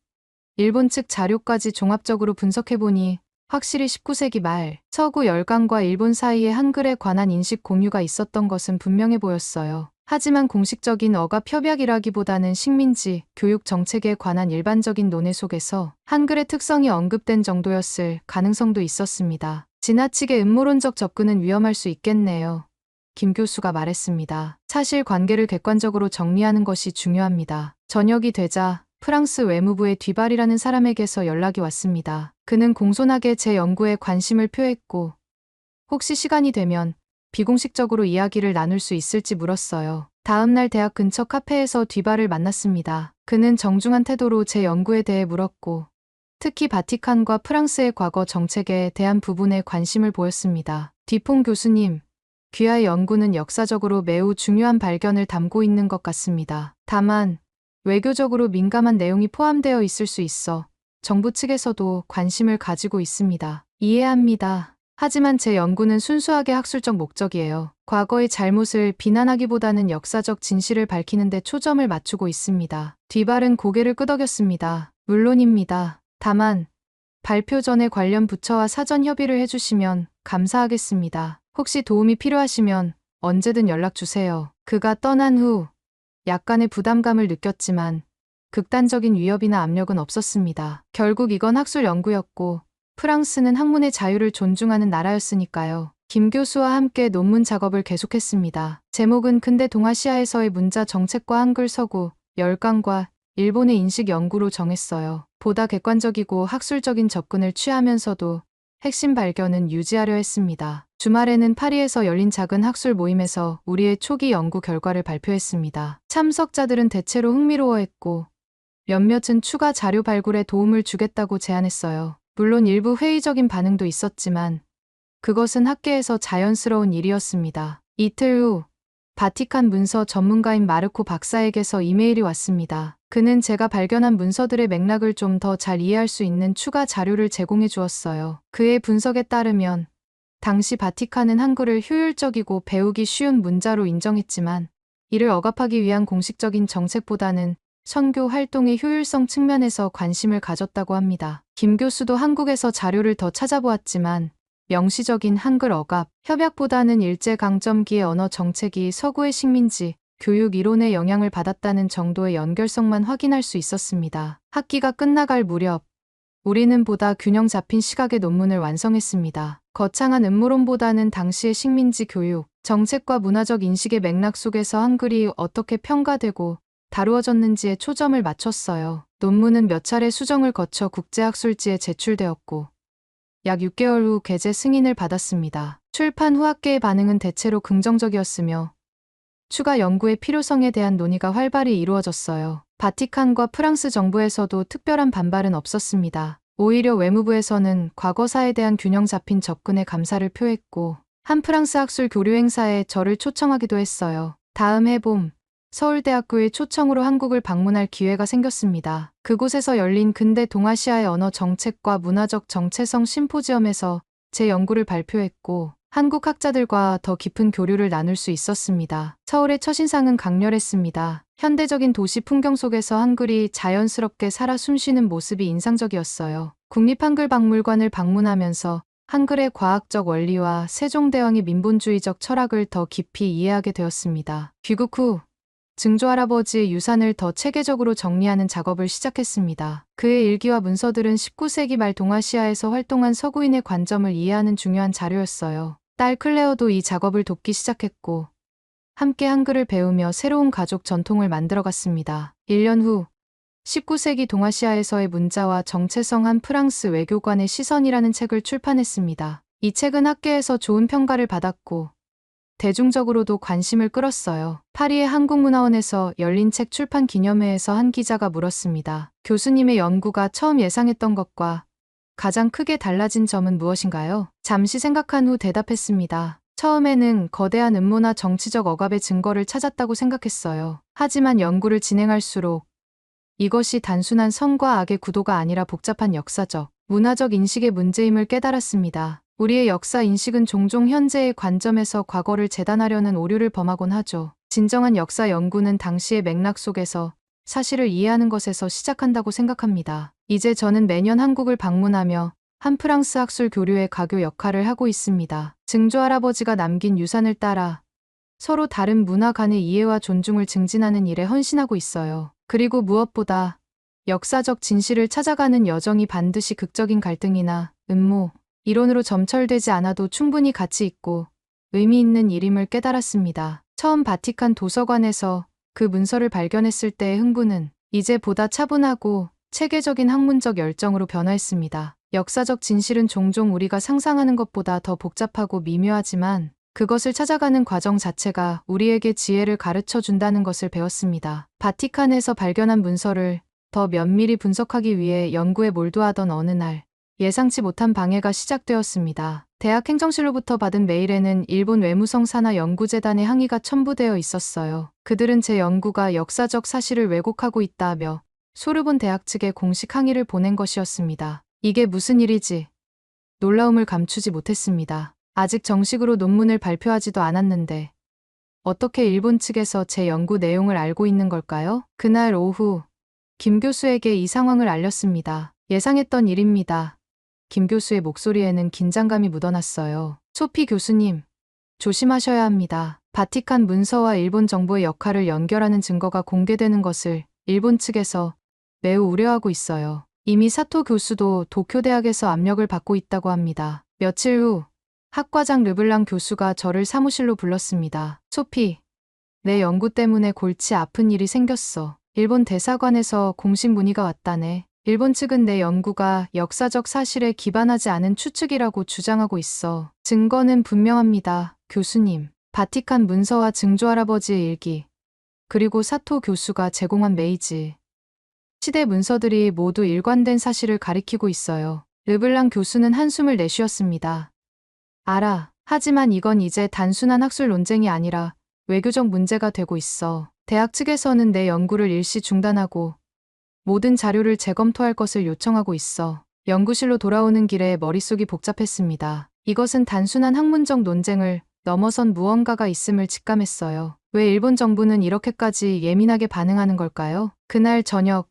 일본 측 자료까지 종합적으로 분석해보니 확실히 19세기 말 서구 열강과 일본 사이에 한글에 관한 인식 공유가 있었던 것은 분명해 보였어요. 하지만 공식적인 억압 협약이라기보다는 식민지, 교육 정책에 관한 일반적인 논의 속에서 한글의 특성이 언급된 정도였을 가능성도 있었습니다. 지나치게 음모론적 접근은 위험할 수 있겠네요. 김 교수가 말했습니다. 사실 관계를 객관적으로 정리하는 것이 중요합니다. 저녁이 되자 프랑스 외무부의 뒤발이라는 사람에게서 연락이 왔습니다. 그는 공손하게 제 연구에 관심을 표했고 혹시 시간이 되면 비공식적으로 이야기를 나눌 수 있을지 물었어요. 다음 날 대학 근처 카페에서 뒤발을 만났습니다. 그는 정중한 태도로 제 연구에 대해 물었고 특히 바티칸과 프랑스의 과거 정책에 대한 부분에 관심을 보였습니다. 디퐁 교수님, 귀하의 연구는 역사적으로 매우 중요한 발견을 담고 있는 것 같습니다. 다만 외교적으로 민감한 내용이 포함되어 있을 수 있어 정부 측에서도 관심을 가지고 있습니다. 이해합니다. 하지만 제 연구는 순수하게 학술적 목적이에요. 과거의 잘못을 비난하기보다는 역사적 진실을 밝히는 데 초점을 맞추고 있습니다. 뒤바른 고개를 끄덕였습니다. 물론입니다. 다만 발표 전에 관련 부처와 사전 협의를 해주시면 감사하겠습니다. 혹시 도움이 필요하시면 언제든 연락 주세요. 그가 떠난 후 약간의 부담감을 느꼈지만 극단적인 위협이나 압력은 없었습니다. 결국 이건 학술 연구였고 프랑스는 학문의 자유를 존중하는 나라였으니까요. 김 교수와 함께 논문 작업을 계속했습니다. 제목은 근대 동아시아에서의 문자 정책과 한글 서구, 열강과 일본의 인식 연구로 정했어요. 보다 객관적이고 학술적인 접근을 취하면서도 핵심 발견은 유지하려 했습니다. 주말에는 파리에서 열린 작은 학술 모임에서 우리의 초기 연구 결과를 발표했습니다. 참석자들은 대체로 흥미로워했고 몇몇은 추가 자료 발굴에 도움을 주겠다고 제안했어요. 물론 일부 회의적인 반응도 있었지만 그것은 학계에서 자연스러운 일이었습니다. 이틀 후 바티칸 문서 전문가인 마르코 박사에게서 이메일이 왔습니다. 그는 제가 발견한 문서들의 맥락을 좀 더 잘 이해할 수 있는 추가 자료를 제공해 주었어요. 그의 분석에 따르면 당시 바티칸은 한글을 효율적이고 배우기 쉬운 문자로 인정했지만 이를 억압하기 위한 공식적인 정책보다는 선교 활동의 효율성 측면에서 관심을 가졌다고 합니다. 김 교수도 한국에서 자료를 더 찾아보았지만 명시적인 한글 억압, 협약보다는 일제강점기의 언어 정책이 서구의 식민지, 교육 이론에 영향을 받았다는 정도의 연결성만 확인할 수 있었습니다. 학기가 끝나갈 무렵 우리는 보다 균형 잡힌 시각의 논문을 완성했습니다. 거창한 음모론보다는 당시의 식민지 교육, 정책과 문화적 인식의 맥락 속에서 한글이 어떻게 평가되고 다루어졌는지에 초점을 맞췄어요. 논문은 몇 차례 수정을 거쳐 국제학술지에 제출되었고 약 6개월 후 게재 승인을 받았습니다. 출판 후 학계의 반응은 대체로 긍정적이었으며 추가 연구의 필요성에 대한 논의가 활발히 이루어졌어요. 바티칸과 프랑스 정부에서도 특별한 반발은 없었습니다. 오히려 외무부에서는 과거사에 대한 균형 잡힌 접근에 감사를 표했고 한 프랑스 학술 교류 행사에 저를 초청하기도 했어요. 다음 해 봄 서울대학교의 초청으로 한국을 방문할 기회가 생겼습니다. 그곳에서 열린 근대 동아시아의 언어 정책과 문화적 정체성 심포지엄에서 제 연구를 발표했고 한국 학자들과 더 깊은 교류를 나눌 수 있었습니다. 서울의 첫인상은 강렬했습니다. 현대적인 도시 풍경 속에서 한글이 자연스럽게 살아 숨쉬는 모습이 인상적이었어요. 국립한글박물관을 방문하면서 한글의 과학적 원리와 세종대왕의 민본주의적 철학을 더 깊이 이해하게 되었습니다. 귀국 후 증조할아버지의 유산을 더 체계적으로 정리하는 작업을 시작했습니다. 그의 일기와 문서들은 19세기 말 동아시아에서 활동한 서구인의 관점을 이해하는 중요한 자료였어요. 딸 클레어도 이 작업을 돕기 시작했고 함께 한글을 배우며 새로운 가족 전통을 만들어갔습니다. 1년 후 19세기 동아시아에서의 문자와 정체성 한 프랑스 외교관의 시선이라는 책을 출판했습니다. 이 책은 학계에서 좋은 평가를 받았고 대중적으로도 관심을 끌었어요. 파리의 한국문화원에서 열린 책 출판 기념회에서 한 기자가 물었습니다. 교수님의 연구가 처음 예상했던 것과 가장 크게 달라진 점은 무엇인가요? 잠시 생각한 후 대답했습니다. 처음에는 거대한 음모나 정치적 억압의 증거를 찾았다고 생각했어요. 하지만 연구를 진행할수록 이것이 단순한 선과 악의 구도가 아니라 복잡한 역사적, 문화적 인식의 문제임을 깨달았습니다. 우리의 역사 인식은 종종 현재의 관점에서 과거를 재단하려는 오류를 범하곤 하죠. 진정한 역사 연구는 당시의 맥락 속에서 사실을 이해하는 것에서 시작한다고 생각합니다. 이제 저는 매년 한국을 방문하며 한 프랑스 학술 교류의 가교 역할을 하고 있습니다. 증조할아버지가 남긴 유산을 따라 서로 다른 문화 간의 이해와 존중을 증진하는 일에 헌신하고 있어요. 그리고 무엇보다 역사적 진실을 찾아가는 여정이 반드시 극적인 갈등이나 음모, 이론으로 점철되지 않아도 충분히 가치 있고 의미 있는 일임을 깨달았습니다. 처음 바티칸 도서관에서 그 문서를 발견했을 때의 흥분은 이제 보다 차분하고 체계적인 학문적 열정으로 변화했습니다. 역사적 진실은 종종 우리가 상상하는 것보다 더 복잡하고 미묘하지만 그것을 찾아가는 과정 자체가 우리에게 지혜를 가르쳐 준다는 것을 배웠습니다. 바티칸에서 발견한 문서를 더 면밀히 분석하기 위해 연구에 몰두하던 어느 날 예상치 못한 방해가 시작되었습니다. 대학 행정실로부터 받은 메일에는 일본 외무성 산하 연구재단의 항의가 첨부되어 있었어요. 그들은 제 연구가 역사적 사실을 왜곡하고 있다며 소르본 대학 측에 공식 항의를 보낸 것이었습니다. 이게 무슨 일이지? 놀라움을 감추지 못했습니다. 아직 정식으로 논문을 발표하지도 않았는데 어떻게 일본 측에서 제 연구 내용을 알고 있는 걸까요? 그날 오후 김 교수에게 이 상황을 알렸습니다. 예상했던 일입니다. 김 교수의 목소리에는 긴장감이 묻어났어요. 소피 교수님, 조심하셔야 합니다. 바티칸 문서와 일본 정부의 역할을 연결하는 증거가 공개되는 것을 일본 측에서 매우 우려하고 있어요. 이미 사토 교수도 도쿄대학에서 압력을 받고 있다고 합니다. 며칠 후 학과장 르블랑 교수가 저를 사무실로 불렀습니다. 소피, 내 연구 때문에 골치 아픈 일이 생겼어. 일본 대사관에서 공식 문의가 왔다네. 일본 측은 내 연구가 역사적 사실에 기반하지 않은 추측이라고 주장하고 있어. 증거는 분명합니다. 교수님, 바티칸 문서와 증조할아버지의 일기, 그리고 사토 교수가 제공한 메이지 시대 문서들이 모두 일관된 사실을 가리키고 있어요. 르블랑 교수는 한숨을 내쉬었습니다. 알아. 하지만 이건 이제 단순한 학술 논쟁이 아니라 외교적 문제가 되고 있어. 대학 측에서는 내 연구를 일시 중단하고 모든 자료를 재검토할 것을 요청하고 있어. 연구실로 돌아오는 길에 머릿속이 복잡했습니다. 이것은 단순한 학문적 논쟁을 넘어선 무언가가 있음을 직감했어요. 왜 일본 정부는 이렇게까지 예민하게 반응하는 걸까요? 그날 저녁,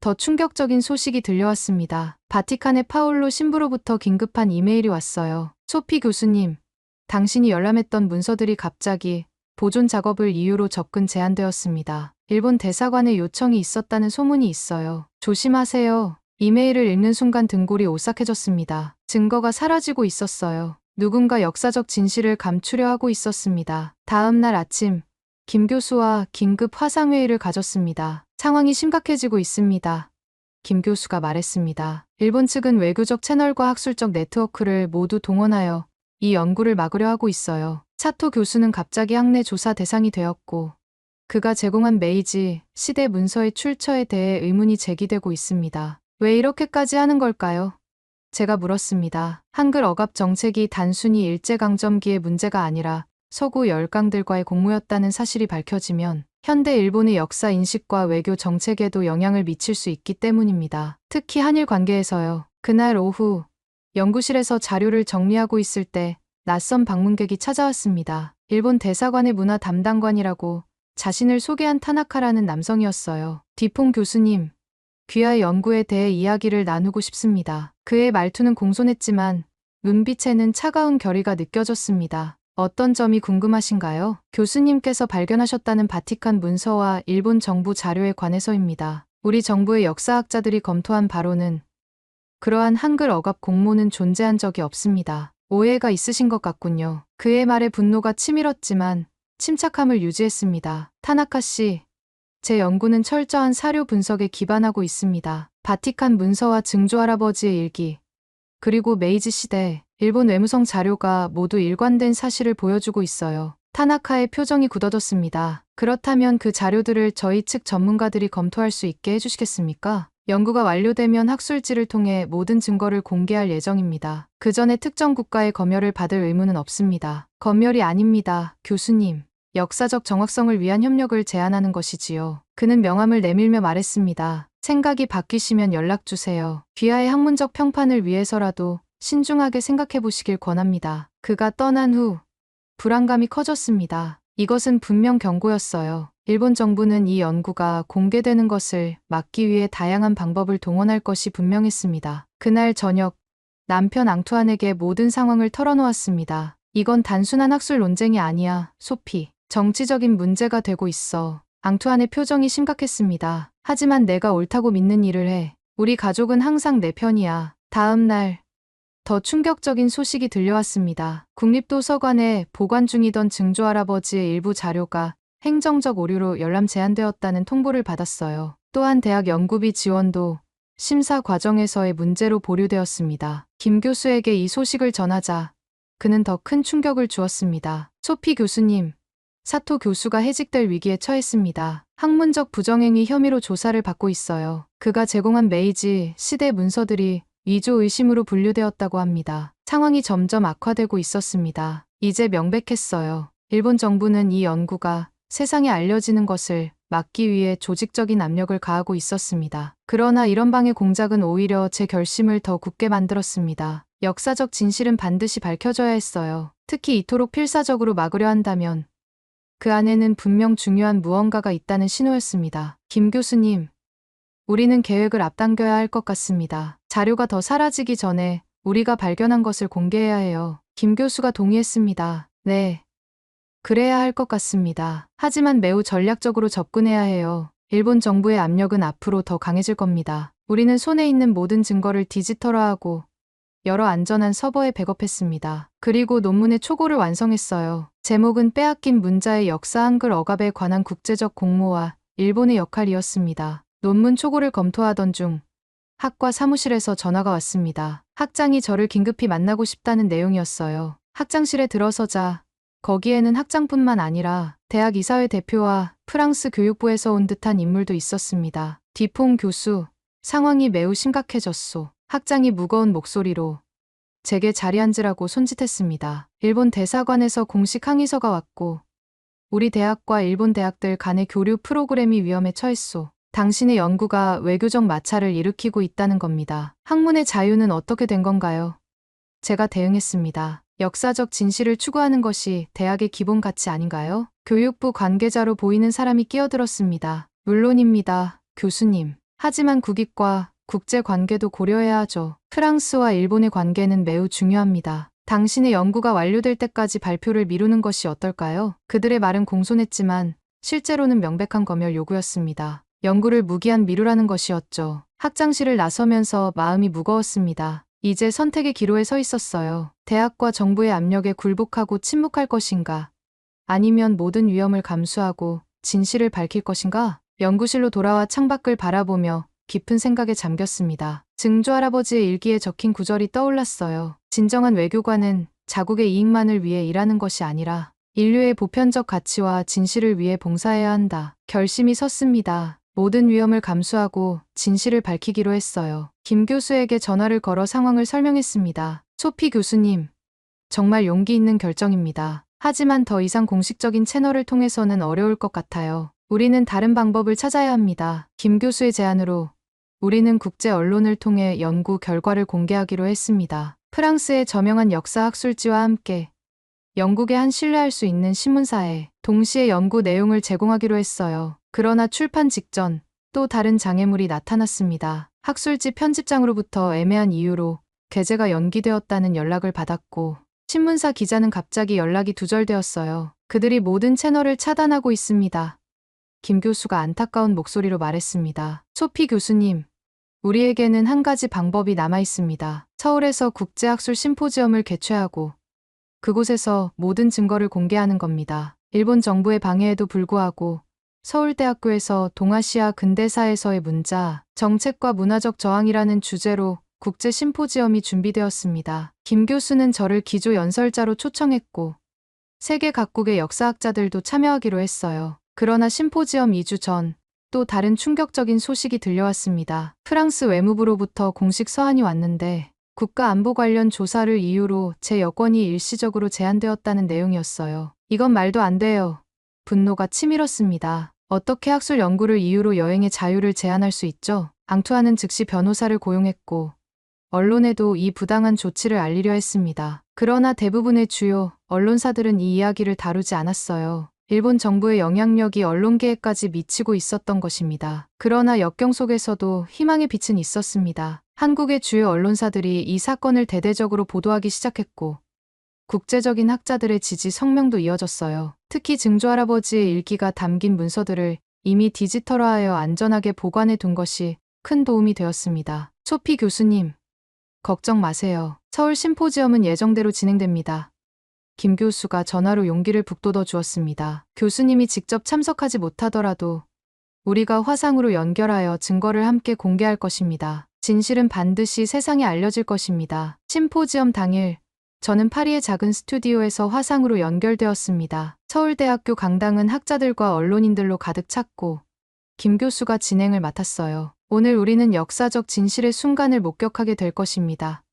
더 충격적인 소식이 들려왔습니다. 바티칸의 파올로 신부로부터 긴급한 이메일이 왔어요. 소피 교수님, 당신이 열람했던 문서들이 갑자기 보존 작업을 이유로 접근 제한되었습니다. 일본 대사관의 요청이 있었다는 소문이 있어요. 조심하세요. 이메일을 읽는 순간 등골이 오싹해졌습니다. 증거가 사라지고 있었어요. 누군가 역사적 진실을 감추려 하고 있었습니다. 다음 날 아침, 김 교수와 긴급 화상회의를 가졌습니다. 상황이 심각해지고 있습니다. 김 교수가 말했습니다. 일본 측은 외교적 채널과 학술적 네트워크를 모두 동원하여 이 연구를 막으려 하고 있어요. 사토 교수는 갑자기 학내 조사 대상이 되었고 그가 제공한 메이지 시대 문서의 출처에 대해 의문이 제기되고 있습니다. 왜 이렇게까지 하는 걸까요? 제가 물었습니다. 한글 억압 정책이 단순히 일제강점기의 문제가 아니라 서구 열강들과의 공모였다는 사실이 밝혀지면 현대 일본의 역사 인식과 외교 정책에도 영향을 미칠 수 있기 때문입니다. 특히 한일 관계에서요. 그날 오후 연구실에서 자료를 정리하고 있을 때 낯선 방문객이 찾아왔습니다. 일본 대사관의 문화 담당관이라고 자신을 소개한 타나카라는 남성이었어요. 디퐁 교수님, 귀하의 연구에 대해 이야기를 나누고 싶습니다. 그의 말투는 공손했지만 눈빛에는 차가운 결의가 느껴졌습니다. 어떤 점이 궁금하신가요? 교수님께서 발견하셨다는 바티칸 문서와 일본 정부 자료에 관해서입니다. 우리 정부의 역사학자들이 검토한 바로는 그러한 한글 억압 공모는 존재한 적이 없습니다. 오해가 있으신 것 같군요. 그의 말에 분노가 치밀었지만 침착함을 유지했습니다. 타나카 씨, 제 연구는 철저한 사료 분석에 기반하고 있습니다. 바티칸 문서와 증조할아버지의 일기, 그리고 메이지 시대 일본 외무성 자료가 모두 일관된 사실을 보여주고 있어요. 타나카의 표정이 굳어졌습니다. 그렇다면 그 자료들을 저희 측 전문가들이 검토할 수 있게 해주시겠습니까? 연구가 완료되면 학술지를 통해 모든 증거를 공개할 예정입니다. 그 전에 특정 국가의 검열을 받을 의무는 없습니다. 검열이 아닙니다, 교수님. 역사적 정확성을 위한 협력을 제안하는 것이지요. 그는 명함을 내밀며 말했습니다. 생각이 바뀌시면 연락주세요. 귀하의 학문적 평판을 위해서라도 신중하게 생각해 보시길 권합니다. 그가 떠난 후 불안감이 커졌습니다. 이것은 분명 경고였어요. 일본 정부는 이 연구가 공개되는 것을 막기 위해 다양한 방법을 동원할 것이 분명했습니다. 그날 저녁, 남편 앙투안에게 모든 상황을 털어놓았습니다. 이건 단순한 학술 논쟁이 아니야, 소피. 정치적인 문제가 되고 있어. 앙투안의 표정이 심각했습니다. 하지만 내가 옳다고 믿는 일을 해. 우리 가족은 항상 내 편이야. 다음 날, 더 충격적인 소식이 들려왔습니다. 국립도서관에 보관 중이던 증조할아버지의 일부 자료가 행정적 오류로 열람 제한되었다는 통보를 받았어요. 또한 대학 연구비 지원도 심사 과정에서의 문제로 보류되었습니다. 김 교수에게 이 소식을 전하자 그는 더 큰 충격을 주었습니다. 소피 교수님, 사토 교수가 해직될 위기에 처했습니다. 학문적 부정행위 혐의로 조사를 받고 있어요. 그가 제공한 메이지 시대 문서들이 위조 의심으로 분류되었다고 합니다. 상황이 점점 악화되고 있었습니다. 이제 명백했어요. 일본 정부는 이 연구가 세상에 알려지는 것을 막기 위해 조직적인 압력을 가하고 있었습니다. 그러나 이런 방해 공작은 오히려 제 결심을 더 굳게 만들었습니다. 역사적 진실은 반드시 밝혀져야 했어요. 특히 이토록 필사적으로 막으려 한다면 그 안에는 분명 중요한 무언가가 있다는 신호였습니다. 김 교수님, 우리는 계획을 앞당겨야 할 것 같습니다. 자료가 더 사라지기 전에 우리가 발견한 것을 공개해야 해요. 김 교수가 동의했습니다. 네. 그래야 할 것 같습니다. 하지만 매우 전략적으로 접근해야 해요. 일본 정부의 압력은 앞으로 더 강해질 겁니다. 우리는 손에 있는 모든 증거를 디지털화하고 여러 안전한 서버에 백업했습니다. 그리고 논문의 초고를 완성했어요. 제목은 빼앗긴 문자의 역사 한글 억압에 관한 국제적 공모와 일본의 역할이었습니다. 논문 초고를 검토하던 중 학과 사무실에서 전화가 왔습니다. 학장이 저를 긴급히 만나고 싶다는 내용이었어요. 학장실에 들어서자 거기에는 학장뿐만 아니라 대학 이사회 대표와 프랑스 교육부에서 온 듯한 인물도 있었습니다. 디퐁 교수, 상황이 매우 심각해졌소. 학장이 무거운 목소리로 제게 자리 앉으라고 손짓했습니다. 일본 대사관에서 공식 항의서가 왔고 우리 대학과 일본 대학들 간의 교류 프로그램이 위험에 처했소. 당신의 연구가 외교적 마찰을 일으키고 있다는 겁니다. 학문의 자유는 어떻게 된 건가요? 제가 대응했습니다. 역사적 진실을 추구하는 것이 대학의 기본 가치 아닌가요? 교육부 관계자로 보이는 사람이 끼어들었습니다. 물론입니다, 교수님. 하지만 국익과 국제 관계도 고려해야 하죠. 프랑스와 일본의 관계는 매우 중요합니다. 당신의 연구가 완료될 때까지 발표를 미루는 것이 어떨까요? 그들의 말은 공손했지만 실제로는 명백한 검열 요구였습니다. 연구를 무기한 미루라는 것이었죠. 학장실을 나서면서 마음이 무거웠습니다. 이제 선택의 기로에 서 있었어요. 대학과 정부의 압력에 굴복하고 침묵할 것인가? 아니면 모든 위험을 감수하고 진실을 밝힐 것인가? 연구실로 돌아와 창밖을 바라보며 깊은 생각에 잠겼습니다. 증조 할아버지의 일기에 적힌 구절이 떠올랐어요. 진정한 외교관은 자국의 이익만을 위해 일하는 것이 아니라 인류의 보편적 가치와 진실을 위해 봉사해야 한다. 결심이 섰습니다. 모든 위험을 감수하고 진실을 밝히기로 했어요. 김 교수에게 전화를 걸어 상황을 설명했습니다. 소피 교수님, 정말 용기 있는 결정입니다. 하지만 더 이상 공식적인 채널을 통해서는 어려울 것 같아요. 우리는 다른 방법을 찾아야 합니다. 김 교수의 제안으로 우리는 국제 언론을 통해 연구 결과를 공개하기로 했습니다. 프랑스의 저명한 역사학술지와 함께 영국의 한 신뢰할 수 있는 신문사에 동시에 연구 내용을 제공하기로 했어요. 그러나 출판 직전 또 다른 장애물이 나타났습니다. 학술지 편집장으로부터 애매한 이유로 게재가 연기되었다는 연락을 받았고 신문사 기자는 갑자기 연락이 두절되었어요. 그들이 모든 채널을 차단하고 있습니다. 김 교수가 안타까운 목소리로 말했습니다. 소피 교수님, 우리에게는 한 가지 방법이 남아 있습니다. 서울에서 국제학술 심포지엄을 개최하고 그곳에서 모든 증거를 공개하는 겁니다. 일본 정부의 방해에도 불구하고 서울대학교에서 동아시아 근대사에서의 문자, 정책과 문화적 저항이라는 주제로 국제 심포지엄이 준비되었습니다. 김 교수는 저를 기조 연설자로 초청했고 세계 각국의 역사학자들도 참여하기로 했어요. 그러나 심포지엄 2주 전 또 다른 충격적인 소식이 들려왔습니다. 프랑스 외무부로부터 공식 서한이 왔는데 국가안보 관련 조사를 이유로 제 여권이 일시적으로 제한되었다는 내용이었어요. 이건 말도 안 돼요. 분노가 치밀었습니다. 어떻게 학술 연구를 이유로 여행의 자유를 제한할 수 있죠? 앙투아는 즉시 변호사를 고용했고 언론에도 이 부당한 조치를 알리려 했습니다. 그러나 대부분의 주요 언론사들은 이 이야기를 다루지 않았어요. 일본 정부의 영향력이 언론계에까지 미치고 있었던 것입니다. 그러나 역경 속에서도 희망의 빛은 있었습니다. 한국의 주요 언론사들이 이 사건을 대대적으로 보도하기 시작했고 국제적인 학자들의 지지 성명도 이어졌어요. 특히 증조 할아버지의 일기가 담긴 문서들을 이미 디지털화하여 안전하게 보관해 둔 것이 큰 도움이 되었습니다. 소피 교수님, 걱정 마세요. 서울 심포지엄은 예정대로 진행됩니다. 김 교수가 전화로 용기를 북돋워 주었습니다. 교수님이 직접 참석하지 못하더라도 우리가 화상으로 연결하여 증거를 함께 공개할 것입니다. 진실은 반드시 세상에 알려질 것입니다. 심포지엄 당일, 저는 파리의 작은 스튜디오에서 화상으로 연결되었습니다. 서울대학교 강당은 학자들과 언론인들로 가득 찼고 김 교수가 진행을 맡았어요. 오늘 우리는 역사적 진실의 순간을 목격하게 될 것입니다.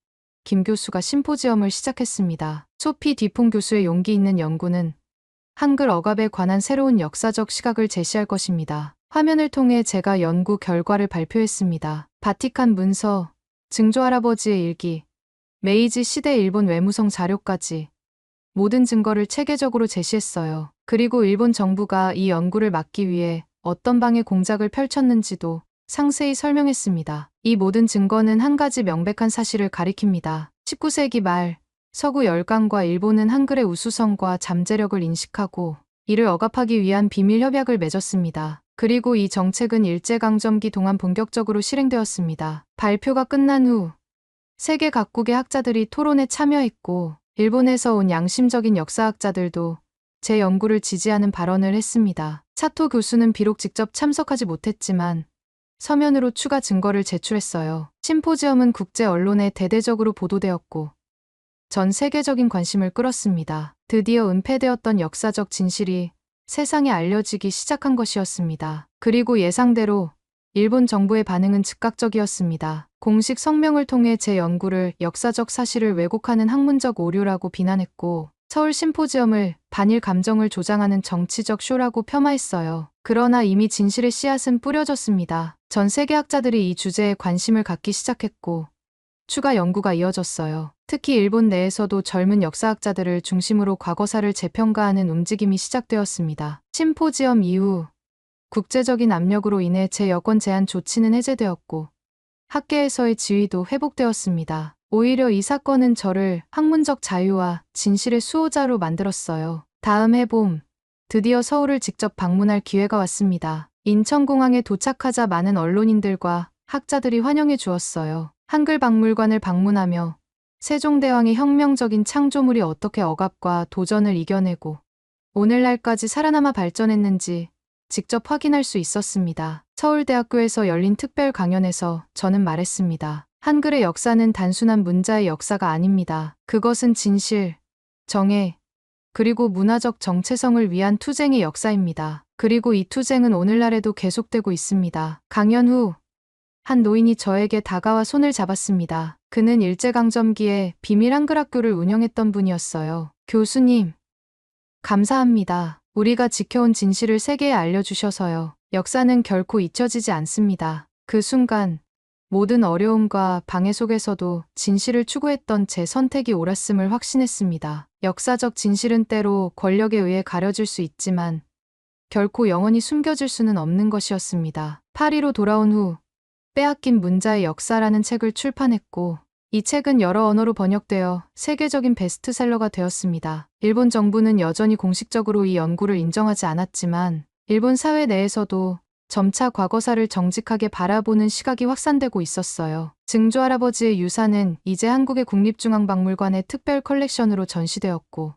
김 교수가 심포지엄을 시작했습니다. 소피 디퐁 교수의 용기 있는 연구는 한글 억압에 관한 새로운 역사적 시각을 제시할 것입니다. 화면을 통해 제가 연구 결과를 발표했습니다. 바티칸 문서, 증조할아버지의 일기, 메이지 시대 일본 외무성 자료까지 모든 증거를 체계적으로 제시했어요. 그리고 일본 정부가 이 연구를 막기 위해 어떤 방해 공작을 펼쳤는지도 상세히 설명했습니다. 이 모든 증거는 한 가지 명백한 사실을 가리킵니다. 19세기 말 서구 열강과 일본은 한글의 우수성과 잠재력을 인식하고 이를 억압하기 위한 비밀 협약을 맺었습니다. 그리고 이 정책은 일제강점기 동안 본격적으로 실행되었습니다. 발표가 끝난 후 세계 각국의 학자들이 토론에 참여했고 일본에서 온 양심적인 역사학자들도 제 연구를 지지하는 발언을 했습니다. 사토 교수는 비록 직접 참석하지 못했지만 서면으로 추가 증거를 제출했어요. 심포지엄은 국제 언론에 대대적으로 보도되었고 전 세계적인 관심을 끌었습니다. 드디어 은폐되었던 역사적 진실이 세상에 알려지기 시작한 것이었습니다. 그리고 예상대로 일본 정부의 반응은 즉각적이었습니다. 공식 성명을 통해 제 연구를 역사적 사실을 왜곡하는 학문적 오류라고 비난했고 서울 심포지엄을 반일 감정을 조장하는 정치적 쇼라고 폄하했어요. 그러나 이미 진실의 씨앗은 뿌려졌습니다. 전 세계 학자들이 이 주제에 관심을 갖기 시작했고 추가 연구가 이어졌어요. 특히 일본 내에서도 젊은 역사학자들을 중심으로 과거사를 재평가하는 움직임이 시작되었습니다. 심포지엄 이후 국제적인 압력으로 인해 제 여권 제한 조치는 해제되었고 학계에서의 지위도 회복되었습니다. 오히려 이 사건은 저를 학문적 자유와 진실의 수호자로 만들었어요. 다음 해봄 드디어 서울을 직접 방문할 기회가 왔습니다. 인천공항에 도착하자 많은 언론인들과 학자들이 환영해 주었어요. 한글박물관을 방문하며 세종대왕의 혁명적인 창조물이 어떻게 억압과 도전을 이겨내고 오늘날까지 살아남아 발전했는지 직접 확인할 수 있었습니다. 서울대학교에서 열린 특별 강연에서 저는 말했습니다. 한글의 역사는 단순한 문자의 역사가 아닙니다. 그것은 진실, 정의, 그리고 문화적 정체성을 위한 투쟁의 역사입니다. 그리고 이 투쟁은 오늘날에도 계속되고 있습니다. 강연 후 한 노인이 저에게 다가와 손을 잡았습니다. 그는 일제강점기에 비밀 한글학교를 운영했던 분이었어요. 교수님, 감사합니다. 우리가 지켜온 진실을 세계에 알려주셔서요. 역사는 결코 잊혀지지 않습니다. 그 순간 모든 어려움과 방해 속에서도 진실을 추구했던 제 선택이 옳았음을 확신했습니다. 역사적 진실은 때로 권력에 의해 가려질 수 있지만 결코 영원히 숨겨질 수는 없는 것이었습니다. 파리로 돌아온 후 빼앗긴 문자의 역사라는 책을 출판했고 이 책은 여러 언어로 번역되어 세계적인 베스트셀러가 되었습니다. 일본 정부는 여전히 공식적으로 이 연구를 인정하지 않았지만 일본 사회 내에서도 점차 과거사를 정직하게 바라보는 시각이 확산되고 있었어요. 증조할아버지의 유산은 이제 한국의 국립중앙박물관의 특별 컬렉션으로 전시되었고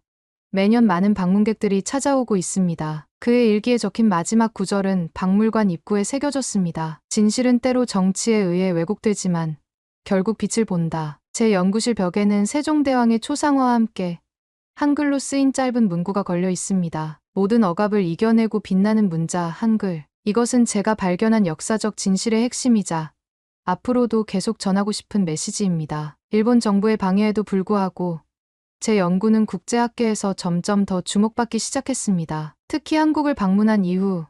매년 많은 방문객들이 찾아오고 있습니다. 그의 일기에 적힌 마지막 구절은 박물관 입구에 새겨졌습니다. 진실은 때로 정치에 의해 왜곡되지만 결국 빛을 본다. 제 연구실 벽에는 세종대왕의 초상화와 함께 한글로 쓰인 짧은 문구가 걸려 있습니다. 모든 억압을 이겨내고 빛나는 문자 한글. 이것은 제가 발견한 역사적 진실의 핵심이자 앞으로도 계속 전하고 싶은 메시지입니다. 일본 정부의 방해에도 불구하고 제 연구는 국제학계에서 점점 더 주목받기 시작했습니다. 특히 한국을 방문한 이후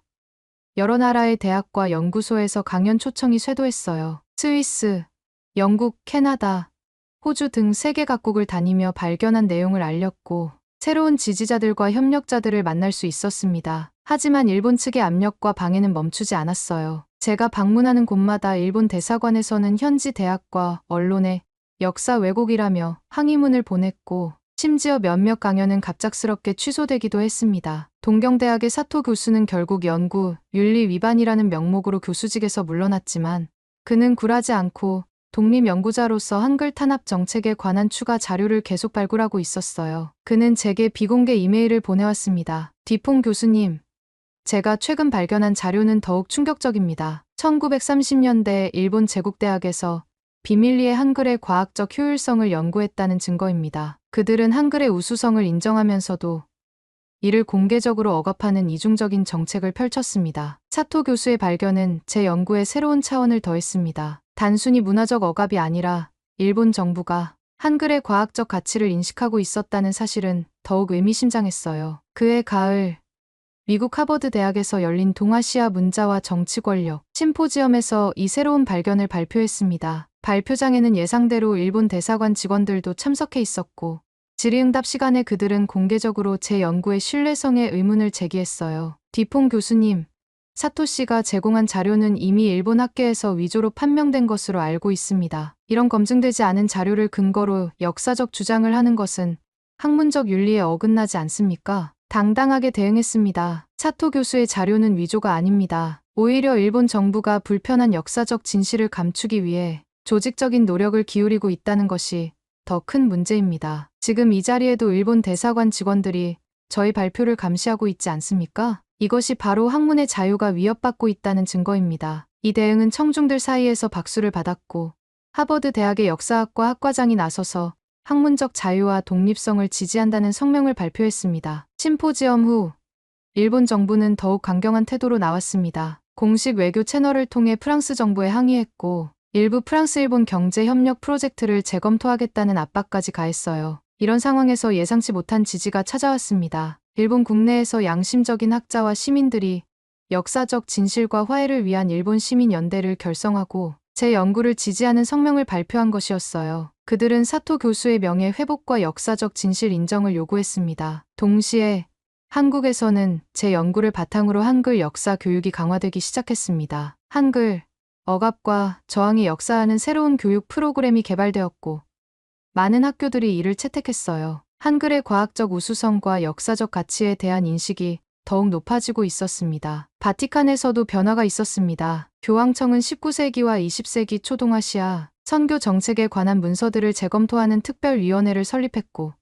여러 나라의 대학과 연구소에서 강연 초청이 쇄도했어요. 스위스, 영국, 캐나다, 호주 등 세계 각국을 다니며 발견한 내용을 알렸고 새로운 지지자들과 협력자들을 만날 수 있었습니다. 하지만 일본 측의 압력과 방해는 멈추지 않았어요. 제가 방문하는 곳마다 일본 대사관에서는 현지 대학과 언론에 역사 왜곡이라며 항의문을 보냈고 심지어 몇몇 강연은 갑작스럽게 취소되기도 했습니다. 동경대학의 사토 교수는 결국 연구, 윤리 위반이라는 명목으로 교수직에서 물러났지만 그는 굴하지 않고 독립연구자로서 한글 탄압 정책에 관한 추가 자료를 계속 발굴하고 있었어요. 그는 제게 비공개 이메일을 보내왔습니다. 디퐁 교수님, 제가 최근 발견한 자료는 더욱 충격적입니다. 1930년대 일본 제국대학에서 비밀리에 한글의 과학적 효율성을 연구했다는 증거입니다. 그들은 한글의 우수성을 인정하면서도 이를 공개적으로 억압하는 이중적인 정책을 펼쳤습니다. 사토 교수의 발견은 제 연구에 새로운 차원을 더했습니다. 단순히 문화적 억압이 아니라 일본 정부가 한글의 과학적 가치를 인식하고 있었다는 사실은 더욱 의미심장했어요. 그해 가을, 미국 하버드 대학에서 열린 동아시아 문자와 정치 권력 심포지엄에서 이 새로운 발견을 발표했습니다. 발표장에는 예상대로 일본 대사관 직원들도 참석해 있었고, 질의응답 시간에 그들은 공개적으로 제 연구의 신뢰성에 의문을 제기했어요. 디퐁 교수님, 사토 씨가 제공한 자료는 이미 일본 학계에서 위조로 판명된 것으로 알고 있습니다. 이런 검증되지 않은 자료를 근거로 역사적 주장을 하는 것은 학문적 윤리에 어긋나지 않습니까? 당당하게 대응했습니다. 사토 교수의 자료는 위조가 아닙니다. 오히려 일본 정부가 불편한 역사적 진실을 감추기 위해 조직적인 노력을 기울이고 있다는 것이 더 큰 문제입니다. 지금 이 자리에도 일본 대사관 직원들이 저희 발표를 감시하고 있지 않습니까? 이것이 바로 학문의 자유가 위협받고 있다는 증거입니다. 이 대응은 청중들 사이에서 박수를 받았고, 하버드 대학의 역사학과 학과장이 나서서 학문적 자유와 독립성을 지지한다는 성명을 발표했습니다. 심포지엄 후 일본 정부는 더욱 강경한 태도로 나왔습니다. 공식 외교 채널을 통해 프랑스 정부에 항의했고, 일부 프랑스-일본 경제협력 프로젝트를 재검토하겠다는 압박까지 가했어요. 이런 상황에서 예상치 못한 지지가 찾아왔습니다. 일본 국내에서 양심적인 학자와 시민들이 역사적 진실과 화해를 위한 일본 시민연대를 결성하고 제 연구를 지지하는 성명을 발표한 것이었어요. 그들은 사토 교수의 명예 회복과 역사적 진실 인정을 요구했습니다. 동시에 한국에서는 제 연구를 바탕으로 한글 역사 교육이 강화되기 시작했습니다. 한글, 억압과 저항이 역사하는 새로운 교육 프로그램이 개발되었고, 많은 학교들이 이를 채택했어요. 한글의 과학적 우수성과 역사적 가치에 대한 인식이 더욱 높아지고 있었습니다. 바티칸에서도 변화가 있었습니다. 교황청은 19세기와 20세기 초동아시아 선교 정책에 관한 문서들을 재검토하는 특별위원회를 설립했고,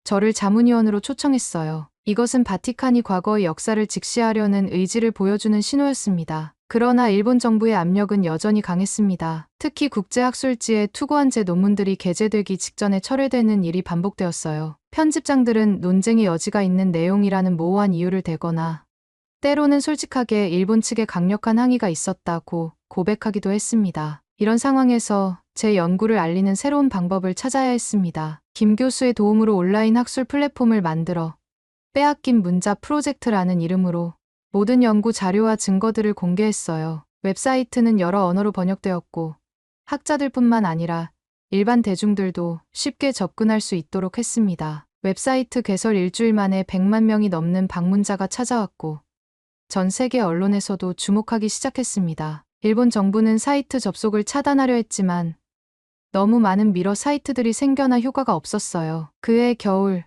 저를 자문위원으로 초청했어요. 이것은 바티칸이 과거의 역사를 직시하려는 의지를 보여주는 신호였습니다. 그러나 일본 정부의 압력은 여전히 강했습니다. 특히 국제학술지에 투고한 제 논문들이 게재되기 직전에 철회되는 일이 반복되었어요. 편집장들은 논쟁의 여지가 있는 내용이라는 모호한 이유를 대거나, 때로는 솔직하게 일본 측에 강력한 항의가 있었다고 고백하기도 했습니다. 이런 상황에서 제 연구를 알리는 새로운 방법을 찾아야 했습니다. 김 교수의 도움으로 온라인 학술 플랫폼을 만들어 빼앗긴 문자 프로젝트라는 이름으로 모든 연구 자료와 증거들을 공개했어요. 웹사이트는 여러 언어로 번역되었고, 학자들뿐만 아니라 일반 대중들도 쉽게 접근할 수 있도록 했습니다. 웹사이트 개설 일주일 만에 100만 명이 넘는 방문자가 찾아왔고, 전 세계 언론에서도 주목하기 시작했습니다. 일본 정부는 사이트 접속을 차단하려 했지만 너무 많은 미러 사이트들이 생겨나 효과가 없었어요. 그해 겨울,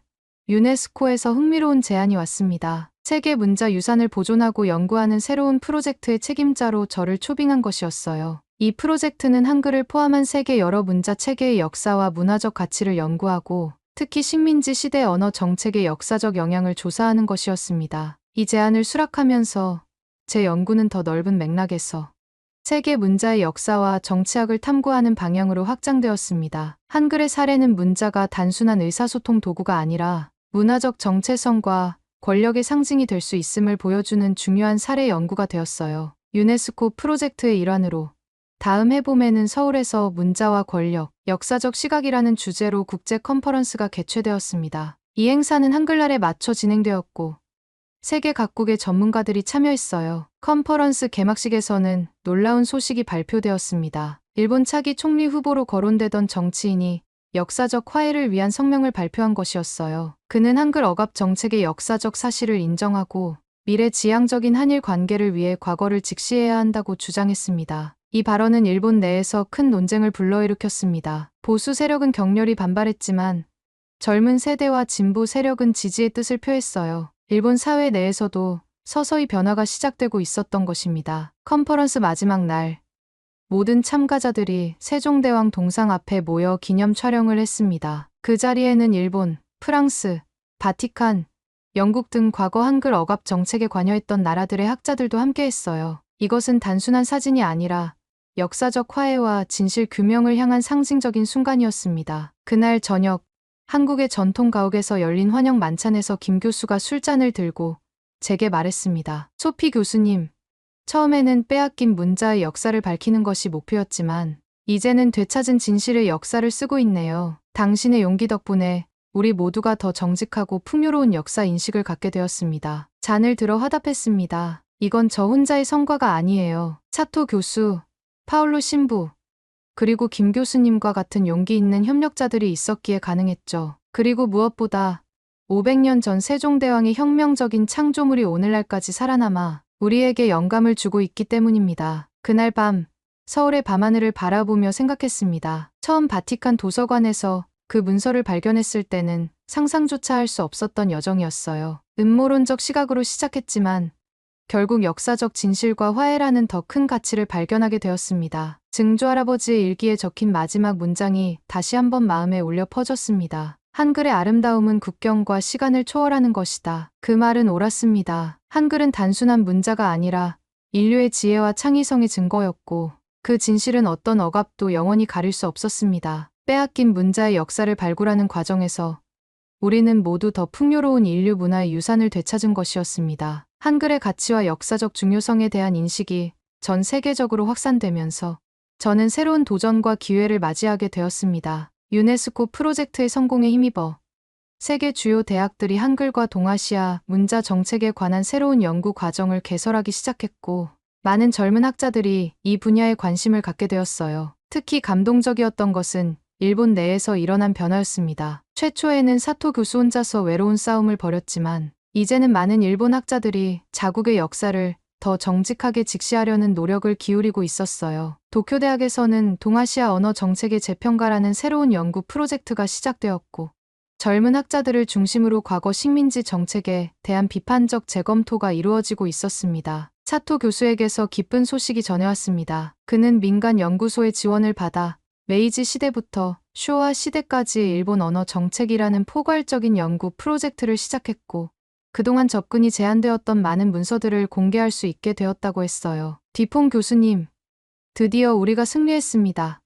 유네스코에서 흥미로운 제안이 왔습니다. 세계 문자 유산을 보존하고 연구하는 새로운 프로젝트의 책임자로 저를 초빙한 것이었어요. 이 프로젝트는 한글을 포함한 세계 여러 문자 체계의 역사와 문화적 가치를 연구하고, 특히 식민지 시대 언어 정책의 역사적 영향을 조사하는 것이었습니다. 이 제안을 수락하면서 제 연구는 더 넓은 맥락에서 세계 문자의 역사와 정치학을 탐구하는 방향으로 확장되었습니다. 한글의 사례는 문자가 단순한 의사소통 도구가 아니라 문화적 정체성과 권력의 상징이 될 수 있음을 보여주는 중요한 사례 연구가 되었어요. 유네스코 프로젝트의 일환으로 다음 해봄에는 서울에서 문자와 권력, 역사적 시각이라는 주제로 국제 컨퍼런스가 개최되었습니다. 이 행사는 한글날에 맞춰 진행되었고, 세계 각국의 전문가들이 참여했어요. 컨퍼런스 개막식에서는 놀라운 소식이 발표되었습니다. 일본 차기 총리 후보로 거론되던 정치인이 역사적 화해를 위한 성명을 발표한 것이었어요. 그는 한글 억압 정책의 역사적 사실을 인정하고 미래 지향적인 한일 관계를 위해 과거를 직시해야 한다고 주장했습니다. 이 발언은 일본 내에서 큰 논쟁을 불러일으켰습니다. 보수 세력은 격렬히 반발했지만 젊은 세대와 진보 세력은 지지의 뜻을 표했어요. 일본 사회 내에서도 서서히 변화가 시작되고 있었던 것입니다. 컨퍼런스 마지막 날, 모든 참가자들이 세종대왕 동상 앞에 모여 기념 촬영을 했습니다. 그 자리에는 일본, 프랑스, 바티칸, 영국 등 과거 한글 억압 정책에 관여했던 나라들의 학자들도 함께했어요. 이것은 단순한 사진이 아니라 역사적 화해와 진실 규명을 향한 상징적인 순간이었습니다. 그날 저녁, 한국의 전통 가옥에서 열린 환영 만찬에서 김 교수가 술잔을 들고 제게 말했습니다. 소피 교수님, 처음에는 빼앗긴 문자의 역사를 밝히는 것이 목표였지만 이제는 되찾은 진실의 역사를 쓰고 있네요. 당신의 용기 덕분에 우리 모두가 더 정직하고 풍요로운 역사 인식을 갖게 되었습니다. 잔을 들어 화답했습니다. 이건 저 혼자의 성과가 아니에요. 차토 교수, 파울로 신부, 그리고 김 교수님과 같은 용기 있는 협력자들이 있었기에 가능했죠. 그리고 무엇보다 500년 전 세종대왕의 혁명적인 창조물이 오늘날까지 살아남아 우리에게 영감을 주고 있기 때문입니다. 그날 밤 서울의 밤하늘을 바라보며 생각했습니다. 처음 바티칸 도서관에서 그 문서를 발견했을 때는 상상조차 할 수 없었던 여정이었어요. 음모론적 시각으로 시작했지만 결국 역사적 진실과 화해라는 더 큰 가치를 발견하게 되었습니다. 증조할아버지의 일기에 적힌 마지막 문장이 다시 한번 마음에 울려 퍼졌습니다. 한글의 아름다움은 국경과 시간을 초월하는 것이다. 그 말은 옳았습니다. 한글은 단순한 문자가 아니라 인류의 지혜와 창의성의 증거였고 그 진실은 어떤 억압도 영원히 가릴 수 없었습니다. 빼앗긴 문자의 역사를 발굴하는 과정에서 우리는 모두 더 풍요로운 인류 문화의 유산을 되찾은 것이었습니다. 한글의 가치와 역사적 중요성에 대한 인식이 전 세계적으로 확산되면서 저는 새로운 도전과 기회를 맞이하게 되었습니다. 유네스코 프로젝트의 성공에 힘입어 세계 주요 대학들이 한글과 동아시아 문자 정책에 관한 새로운 연구 과정을 개설하기 시작했고 많은 젊은 학자들이 이 분야에 관심을 갖게 되었어요. 특히 감동적이었던 것은 일본 내에서 일어난 변화였습니다. 최초에는 사토 교수 혼자서 외로운 싸움을 벌였지만 이제는 많은 일본 학자들이 자국의 역사를 더 정직하게 직시하려는 노력을 기울이고 있었어요. 도쿄대학에서는 동아시아 언어 정책의 재평가라는 새로운 연구 프로젝트가 시작되었고 젊은 학자들을 중심으로 과거 식민지 정책에 대한 비판적 재검토가 이루어지고 있었습니다. 차토 교수에게서 기쁜 소식이 전해왔습니다. 그는 민간 연구소의 지원을 받아 메이지 시대부터 쇼와 시대까지의 일본 언어 정책이라는 포괄적인 연구 프로젝트를 시작했고 그동안 접근이 제한되었던 많은 문서들을 공개할 수 있게 되었다고 했어요. 디퐁 교수님, 드디어 우리가 승리했습니다.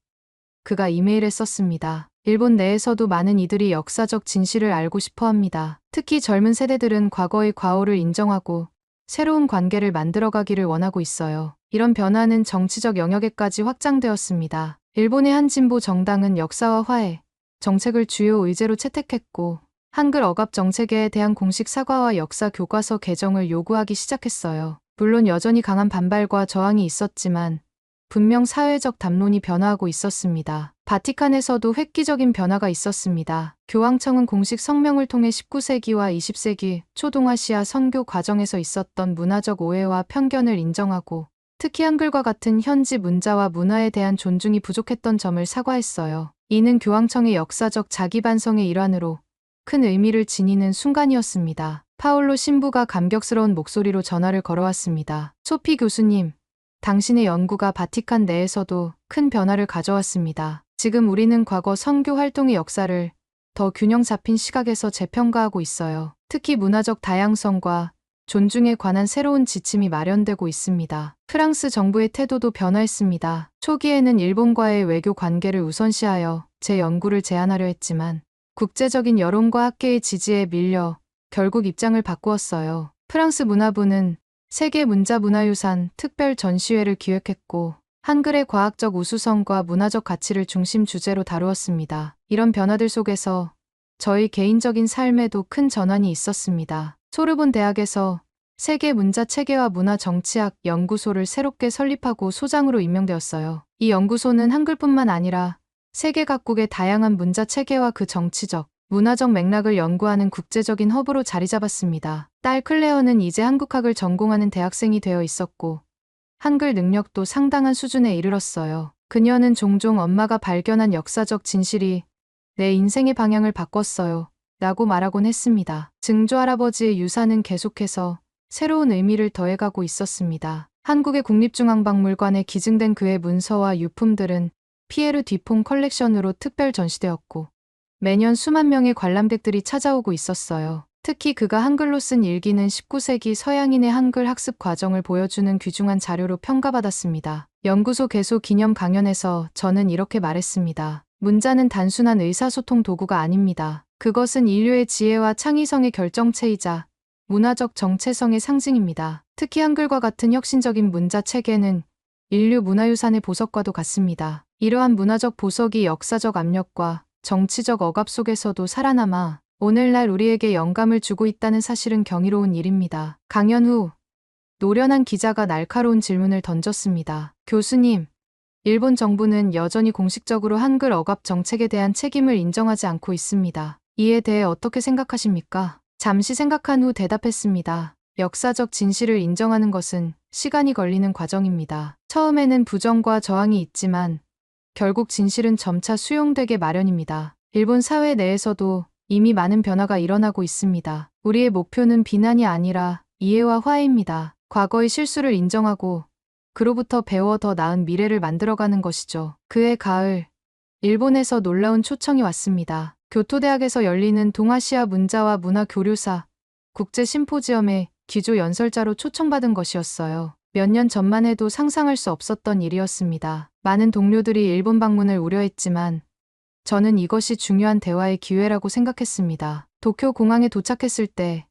그가 이메일에 썼습니다. 일본 내에서도 많은 이들이 역사적 진실을 알고 싶어 합니다. 특히 젊은 세대들은 과거의 과오를 인정하고 새로운 관계를 만들어가기를 원하고 있어요. 이런 변화는 정치적 영역에까지 확장되었습니다. 일본의 한 진보 정당은 역사와 화해, 정책을 주요 의제로 채택했고 한글 억압 정책에 대한 공식 사과와 역사 교과서 개정을 요구하기 시작했어요. 물론 여전히 강한 반발과 저항이 있었지만 분명 사회적 담론이 변화하고 있었습니다. 바티칸에서도 획기적인 변화가 있었습니다. 교황청은 공식 성명을 통해 19세기와 20세기 초동아시아 선교 과정에서 있었던 문화적 오해와 편견을 인정하고 특히 한글과 같은 현지 문자와 문화에 대한 존중이 부족했던 점을 사과했어요. 이는 교황청의 역사적 자기반성의 일환으로 큰 의미를 지니는 순간이었습니다. 파울로 신부가 감격스러운 목소리로 전화를 걸어왔습니다. 소피 교수님, 당신의 연구가 바티칸 내에서도 큰 변화를 가져왔습니다. 지금 우리는 과거 선교 활동의 역사를 더 균형 잡힌 시각에서 재평가하고 있어요. 특히 문화적 다양성과 존중에 관한 새로운 지침이 마련되고 있습니다. 프랑스 정부의 태도도 변화했습니다. 초기에는 일본과의 외교 관계를 우선시하여 제 연구를 제안하려 했지만 국제적인 여론과 학계의 지지에 밀려 결국 입장을 바꾸었어요. 프랑스 문화부는 세계 문자문화유산 특별 전시회를 기획했고 한글의 과학적 우수성과 문화적 가치를 중심 주제로 다루었습니다. 이런 변화들 속에서 저희 개인적인 삶에도 큰 전환이 있었습니다. 소르본 대학에서 세계 문자 체계와 문화 정치학 연구소를 새롭게 설립하고 소장으로 임명되었어요. 이 연구소는 한글뿐만 아니라 세계 각국의 다양한 문자 체계와 그 정치적, 문화적 맥락을 연구하는 국제적인 허브로 자리 잡았습니다. 딸 클레어는 이제 한국학을 전공하는 대학생이 되어 있었고 한글 능력도 상당한 수준에 이르렀어요. 그녀는 종종 엄마가 발견한 역사적 진실이 내 인생의 방향을 바꿨어요 라고 말하곤 했습니다. 증조할아버지의 유산은 계속해서 새로운 의미를 더해가고 있었습니다. 한국의 국립중앙박물관에 기증된 그의 문서와 유품들은 피에르 뒤퐁 컬렉션으로 특별 전시되었고 매년 수만 명의 관람객들이 찾아오고 있었어요. 특히 그가 한글로 쓴 일기는 19세기 서양인의 한글 학습 과정을 보여주는 귀중한 자료로 평가받았습니다. 연구소 개소 기념 강연에서 저는 이렇게 말했습니다. 문자는 단순한 의사소통 도구가 아닙니다. 그것은 인류의 지혜와 창의성의 결정체이자 문화적 정체성의 상징입니다. 특히 한글과 같은 혁신적인 문자 체계는 인류 문화유산의 보석과도 같습니다. 이러한 문화적 보석이 역사적 압력과 정치적 억압 속에서도 살아남아 오늘날 우리에게 영감을 주고 있다는 사실은 경이로운 일입니다. 강연 후 노련한 기자가 날카로운 질문을 던졌습니다. 교수님, 일본 정부는 여전히 공식적으로 한글 억압 정책에 대한 책임을 인정하지 않고 있습니다. 이에 대해 어떻게 생각하십니까? 잠시 생각한 후 대답했습니다. 역사적 진실을 인정하는 것은 시간이 걸리는 과정입니다. 처음에는 부정과 저항이 있지만 결국 진실은 점차 수용되게 마련입니다. 일본 사회 내에서도 이미 많은 변화가 일어나고 있습니다. 우리의 목표는 비난이 아니라 이해와 화해입니다. 과거의 실수를 인정하고 그로부터 배워 더 나은 미래를 만들어가는 것이죠. 그해 가을, 일본에서 놀라운 초청이 왔습니다. 교토대학에서 열리는 동아시아 문자와 문화 교류사 국제 심포지엄에 기조 연설자로 초청받은 것이었어요. 몇 년 전만 해도 상상할 수 없었던 일이었습니다. 많은 동료들이 일본 방문을 우려했지만 저는 이것이 중요한 대화의 기회라고 생각했습니다. 도쿄 공항에 도착했을 때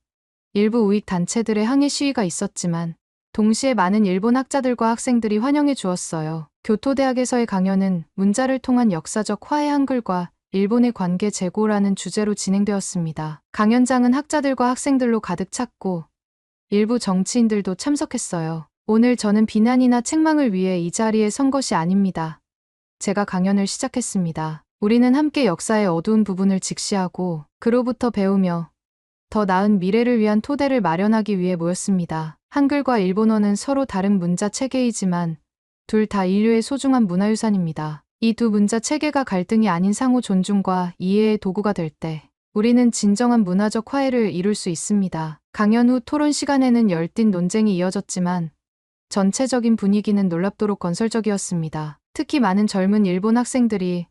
일부 우익 단체들의 항해 시위가 있었지만 동시에 많은 일본 학자들과 학생들이 환영해 주었어요. 교토대학에서의 강연은 문자를 통한 역사적 화해 한글과 일본의 관계 재고라는 주제로 진행되었습니다. 강연장은 학자들과 학생들로 가득 찼고 일부 정치인들도 참석했어요. 오늘 저는 비난이나 책망을 위해 이 자리에 선 것이 아닙니다. 제가 강연을 시작했습니다. 우리는 함께 역사의 어두운 부분을 직시하고 그로부터 배우며 더 나은 미래를 위한 토대를 마련하기 위해 모였습니다. 한글과 일본어는 서로 다른 문자 체계이지만 둘 다 인류의 소중한 문화유산입니다. 이 두 문자 체계가 갈등이 아닌 상호 존중과 이해의 도구가 될 때 우리는 진정한 문화적 화해를 이룰 수 있습니다. 강연 후 토론 시간에는 열띤 논쟁이 이어졌지만 전체적인 분위기는 놀랍도록 건설적이었습니다. 특히 많은 젊은 일본 학생들이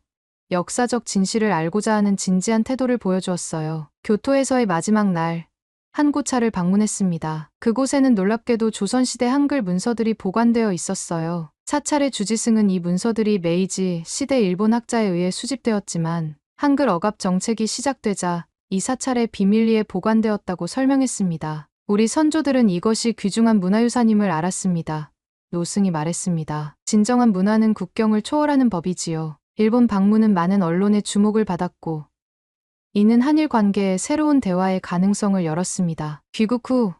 역사적 진실을 알고자 하는 진지한 태도를 보여주었어요. 교토에서의 마지막 날, 한 고차를 방문했습니다. 그곳에는 놀랍게도 조선시대 한글 문서들이 보관되어 있었어요. 사찰의 주지승은 이 문서들이 메이지 시대 일본 학자에 의해 수집되었지만 한글 억압 정책이 시작되자 이 사찰에 비밀리에 보관되었다고 설명했습니다. 우리 선조들은 이것이 귀중한 문화유산임을 알았습니다. 노승이 말했습니다. 진정한 문화는 국경을 초월하는 법이지요. 일본 방문은 많은 언론의 주목을 받았고 이는 한일 관계의 새로운 대화의 가능성을 열었습니다. 귀국 후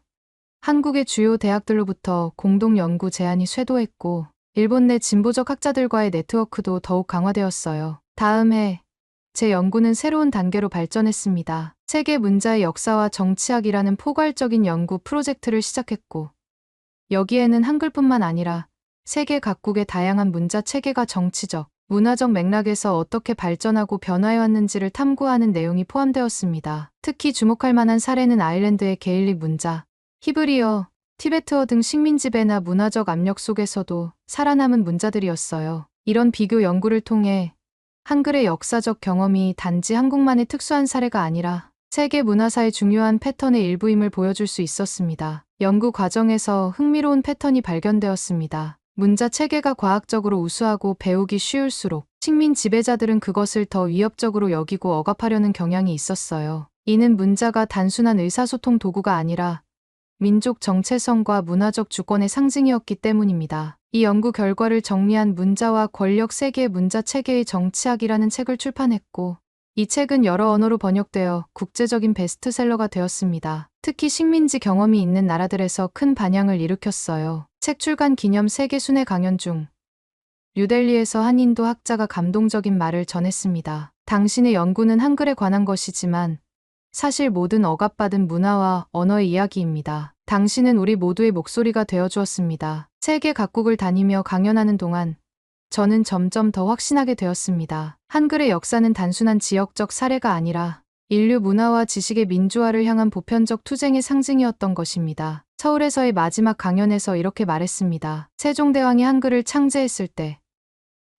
한국의 주요 대학들로부터 공동 연구 제안이 쇄도했고 일본 내 진보적 학자들과의 네트워크도 더욱 강화되었어요. 다음 해 제 연구는 새로운 단계로 발전했습니다. 세계 문자의 역사와 정치학이라는 포괄적인 연구 프로젝트를 시작했고 여기에는 한글뿐만 아니라 세계 각국의 다양한 문자 체계가 정치적, 문화적 맥락에서 어떻게 발전하고 변화해왔는지를 탐구하는 내용이 포함되었습니다. 특히 주목할 만한 사례는 아일랜드의 게일릭 문자, 히브리어, 티베트어 등 식민 지배나 문화적 압력 속에서도 살아남은 문자들이었어요. 이런 비교 연구를 통해 한글의 역사적 경험이 단지 한국만의 특수한 사례가 아니라 세계 문화사의 중요한 패턴의 일부임을 보여줄 수 있었습니다. 연구 과정에서 흥미로운 패턴이 발견되었습니다. 문자 체계가 과학적으로 우수하고 배우기 쉬울수록 식민 지배자들은 그것을 더 위협적으로 여기고 억압하려는 경향이 있었어요. 이는 문자가 단순한 의사소통 도구가 아니라 민족 정체성과 문화적 주권의 상징이었기 때문입니다. 이 연구 결과를 정리한 문자와 권력 세계의 문자 체계의 정치학이라는 책을 출판했고 이 책은 여러 언어로 번역되어 국제적인 베스트셀러가 되었습니다. 특히 식민지 경험이 있는 나라들에서 큰 반향을 일으켰어요. 책 출간 기념 세계 순회 강연 중 뉴델리에서 한 인도 학자가 감동적인 말을 전했습니다. 당신의 연구는 한글에 관한 것이지만 사실 모든 억압받은 문화와 언어의 이야기입니다. 당신은 우리 모두의 목소리가 되어주었습니다. 세계 각국을 다니며 강연하는 동안 저는 점점 더 확신하게 되었습니다. 한글의 역사는 단순한 지역적 사례가 아니라 인류 문화와 지식의 민주화를 향한 보편적 투쟁의 상징이었던 것입니다. 서울에서의 마지막 강연에서 이렇게 말했습니다. 세종대왕이 한글을 창제했을 때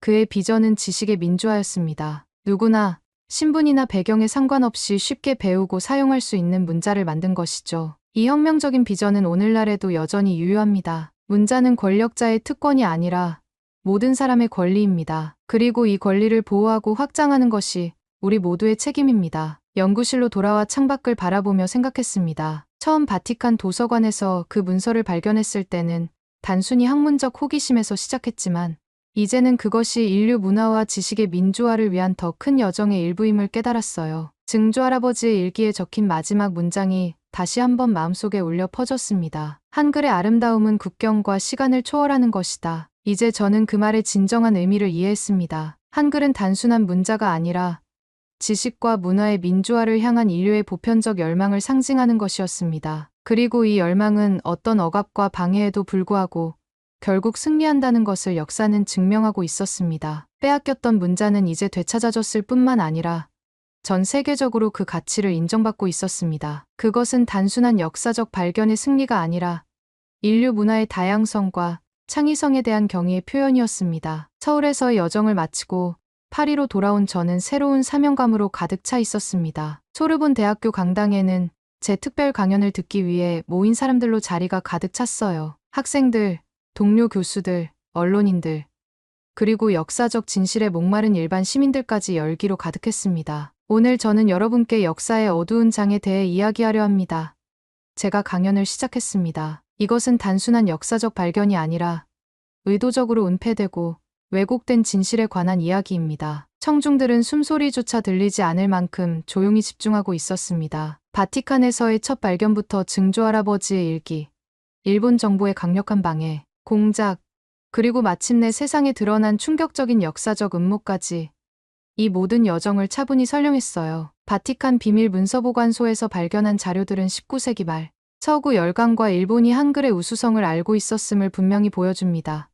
그의 비전은 지식의 민주화였습니다. 누구나 신분이나 배경에 상관없이 쉽게 배우고 사용할 수 있는 문자를 만든 것이죠. 이 혁명적인 비전은 오늘날에도 여전히 유효합니다. 문자는 권력자의 특권이 아니라 모든 사람의 권리입니다. 그리고 이 권리를 보호하고 확장하는 것이 우리 모두의 책임입니다. 연구실로 돌아와 창밖을 바라보며 생각했습니다. 처음 바티칸 도서관에서 그 문서를 발견했을 때는 단순히 학문적 호기심에서 시작했지만 이제는 그것이 인류 문화와 지식의 민주화를 위한 더 큰 여정의 일부임을 깨달았어요. 증조할아버지의 일기에 적힌 마지막 문장이 다시 한번 마음속에 울려 퍼졌습니다. 한글의 아름다움은 국경과 시간을 초월하는 것이다. 이제 저는 그 말의 진정한 의미를 이해했습니다. 한글은 단순한 문자가 아니라 지식과 문화의 민주화를 향한 인류의 보편적 열망을 상징하는 것이었습니다. 그리고 이 열망은 어떤 억압과 방해에도 불구하고 결국 승리한다는 것을 역사는 증명하고 있었습니다. 빼앗겼던 문자는 이제 되찾아졌을 뿐만 아니라 전 세계적으로 그 가치를 인정받고 있었습니다. 그것은 단순한 역사적 발견의 승리가 아니라 인류 문화의 다양성과 창의성에 대한 경의의 표현이었습니다. 서울에서의 여정을 마치고 파리로 돌아온 저는 새로운 사명감으로 가득 차 있었습니다. 소르본 대학교 강당에는 제 특별 강연을 듣기 위해 모인 사람들로 자리가 가득 찼어요. 학생들, 동료 교수들, 언론인들, 그리고 역사적 진실에 목마른 일반 시민들까지 열기로 가득했습니다. 오늘 저는 여러분께 역사의 어두운 장에 대해 이야기하려 합니다. 제가 강연을 시작했습니다. 이것은 단순한 역사적 발견이 아니라 의도적으로 은폐되고 왜곡된 진실에 관한 이야기입니다. 청중들은 숨소리조차 들리지 않을 만큼 조용히 집중하고 있었습니다. 바티칸에서의 첫 발견부터 증조할아버지의 일기, 일본 정부의 강력한 방해, 공작, 그리고 마침내 세상에 드러난 충격적인 역사적 음모까지 이 모든 여정을 차분히 설명했어요. 바티칸 비밀 문서보관소에서 발견한 자료들은 19세기 말 서구 열강과 일본이 한글의 우수성을 알고 있었음을 분명히 보여줍니다.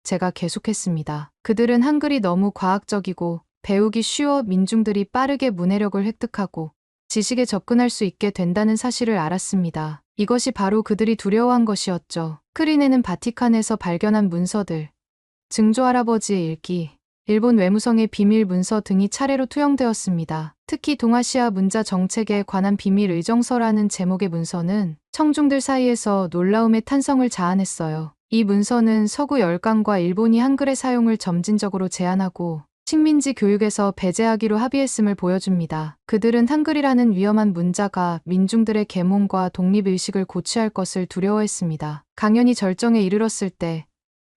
제가 계속했습니다. 그들은 한글이 너무 과학적이고 배우기 쉬워 민중들이 빠르게 문해력을 획득하고 지식에 접근할 수 있게 된다는 사실을 알았습니다. 이것이 바로 그들이 두려워한 것이었죠. 크리네는 바티칸에서 발견한 문서들, 증조할아버지의 일기, 일본 외무성의 비밀 문서 등이 차례로 투영되었습니다. 특히 동아시아 문자 정책에 관한 비밀 의정서라는 제목의 문서는 청중들 사이에서 놀라움의 탄성을 자아냈어요. 이 문서는 서구 열강과 일본이 한글의 사용을 점진적으로 제한하고 식민지 교육에서 배제하기로 합의했음을 보여줍니다. 그들은 한글이라는 위험한 문자가 민중들의 계몽과 독립의식을 고취할 것을 두려워했습니다. 강연이 절정에 이르렀을 때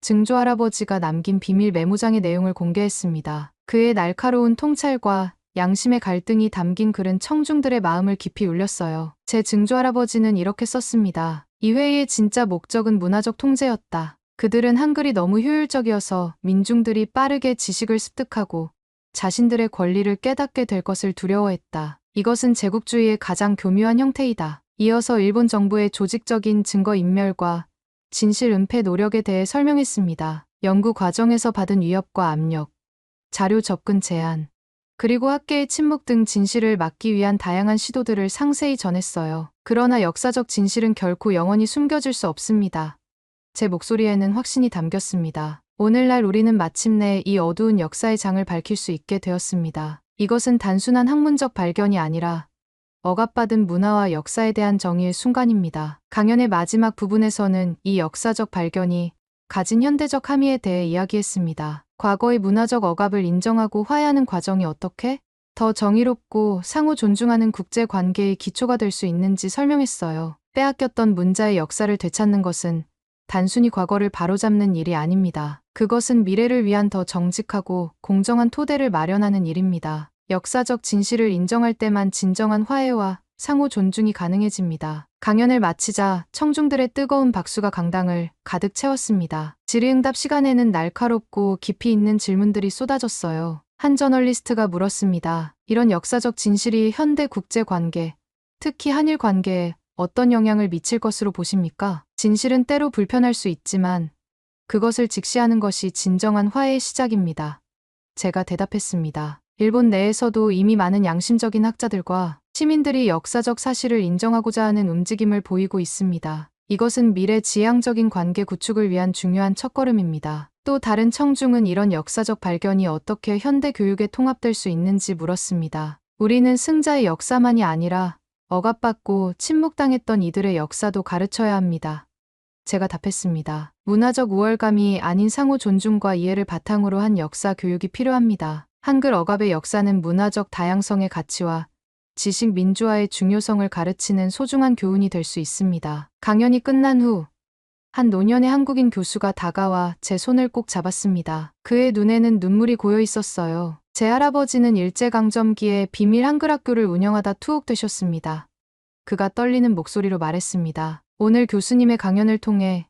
증조할아버지가 남긴 비밀 메모장의 내용을 공개했습니다. 그의 날카로운 통찰과 양심의 갈등이 담긴 글은 청중들의 마음을 깊이 울렸어요. 제 증조할아버지는 이렇게 썼습니다. 이 회의의 진짜 목적은 문화적 통제였다. 그들은 한글이 너무 효율적이어서 민중들이 빠르게 지식을 습득하고 자신들의 권리를 깨닫게 될 것을 두려워했다. 이것은 제국주의의 가장 교묘한 형태이다. 이어서 일본 정부의 조직적인 증거인멸과 진실 은폐 노력에 대해 설명했습니다. 연구 과정에서 받은 위협과 압력, 자료 접근 제한, 그리고 학계의 침묵 등 진실을 막기 위한 다양한 시도들을 상세히 전했어요. 그러나 역사적 진실은 결코 영원히 숨겨질 수 없습니다. 제 목소리에는 확신이 담겼습니다. 오늘날 우리는 마침내 이 어두운 역사의 장을 밝힐 수 있게 되었습니다. 이것은 단순한 학문적 발견이 아니라 억압받은 문화와 역사에 대한 정의의 순간입니다. 강연의 마지막 부분에서는 이 역사적 발견이 가진 현대적 함의에 대해 이야기했습니다. 과거의 문화적 억압을 인정하고 화해하는 과정이 어떻게 더 정의롭고 상호 존중하는 국제관계의 기초가 될 수 있는지 설명했어요. 빼앗겼던 문자의 역사를 되찾는 것은 단순히 과거를 바로잡는 일이 아닙니다. 그것은 미래를 위한 더 정직하고 공정한 토대를 마련하는 일입니다. 역사적 진실을 인정할 때만 진정한 화해와 상호 존중이 가능해집니다. 강연을 마치자 청중들의 뜨거운 박수가 강당을 가득 채웠습니다. 질의응답 시간에는 날카롭고 깊이 있는 질문들이 쏟아졌어요. 한 저널리스트가 물었습니다. 이런 역사적 진실이 현대 국제관계, 특히 한일 관계에 어떤 영향을 미칠 것으로 보십니까? 진실은 때로 불편할 수 있지만 그것을 직시하는 것이 진정한 화해의 시작입니다. 제가 대답했습니다. 일본 내에서도 이미 많은 양심적인 학자들과 시민들이 역사적 사실을 인정하고자 하는 움직임을 보이고 있습니다. 이것은 미래 지향적인 관계 구축을 위한 중요한 첫걸음입니다. 또 다른 청중은 이런 역사적 발견이 어떻게 현대 교육에 통합될 수 있는지 물었습니다. 우리는 승자의 역사만이 아니라 억압받고 침묵당했던 이들의 역사도 가르쳐야 합니다. 제가 답했습니다. 문화적 우월감이 아닌 상호 존중과 이해를 바탕으로 한 역사 교육이 필요합니다. 한글 억압의 역사는 문화적 다양성의 가치와 지식 민주화의 중요성을 가르치는 소중한 교훈이 될 수 있습니다. 강연이 끝난 후 한 노년의 한국인 교수가 다가와 제 손을 꼭 잡았습니다. 그의 눈에는 눈물이 고여 있었어요. 제 할아버지는 일제강점기에 비밀 한글 학교를 운영하다 투옥되셨습니다. 그가 떨리는 목소리로 말했습니다. 오늘 교수님의 강연을 통해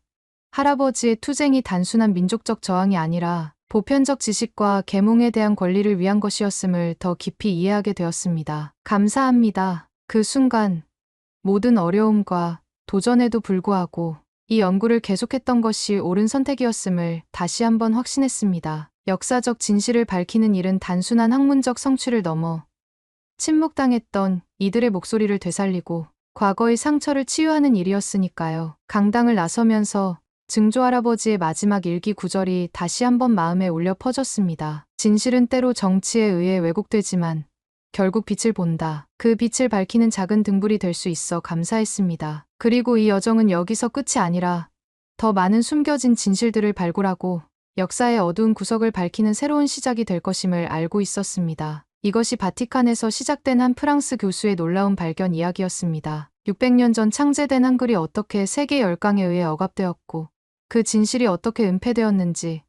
할아버지의 투쟁이 단순한 민족적 저항이 아니라 보편적 지식과 계몽에 대한 권리를 위한 것이었음을 더 깊이 이해하게 되었습니다. 감사합니다. 그 순간 모든 어려움과 도전에도 불구하고 이 연구를 계속했던 것이 옳은 선택이었음을 다시 한번 확신했습니다. 역사적 진실을 밝히는 일은 단순한 학문적 성취를 넘어 침묵당했던 이들의 목소리를 되살리고 과거의 상처를 치유하는 일이었으니까요. 강당을 나서면서 증조 할아버지의 마지막 일기 구절이 다시 한번 마음에 울려 퍼졌습니다. 진실은 때로 정치에 의해 왜곡되지만 결국 빛을 본다. 그 빛을 밝히는 작은 등불이 될 수 있어 감사했습니다. 그리고 이 여정은 여기서 끝이 아니라 더 많은 숨겨진 진실들을 발굴하고 역사의 어두운 구석을 밝히는 새로운 시작이 될 것임을 알고 있었습니다. 이것이 바티칸에서 시작된 한 프랑스 교수의 놀라운 발견 이야기였습니다. 600년 전 창제된 한글이 어떻게 세계 열강에 의해 억압되었고 그 진실이 어떻게 은폐되었는지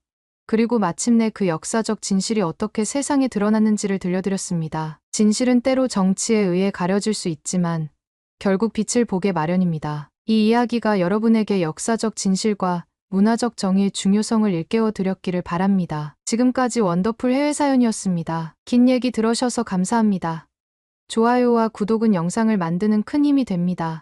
그리고 마침내 그 역사적 진실이 어떻게 세상에 드러났는지를 들려드렸습니다. 진실은 때로 정치에 의해 가려질 수 있지만 결국 빛을 보게 마련입니다. 이 이야기가 여러분에게 역사적 진실과 문화적 정의의 중요성을 일깨워 드렸기를 바랍니다. 지금까지 원더풀 해외 사연이었습니다. 긴 얘기 들으셔서 감사합니다. 좋아요와 구독은 영상을 만드는 큰 힘이 됩니다.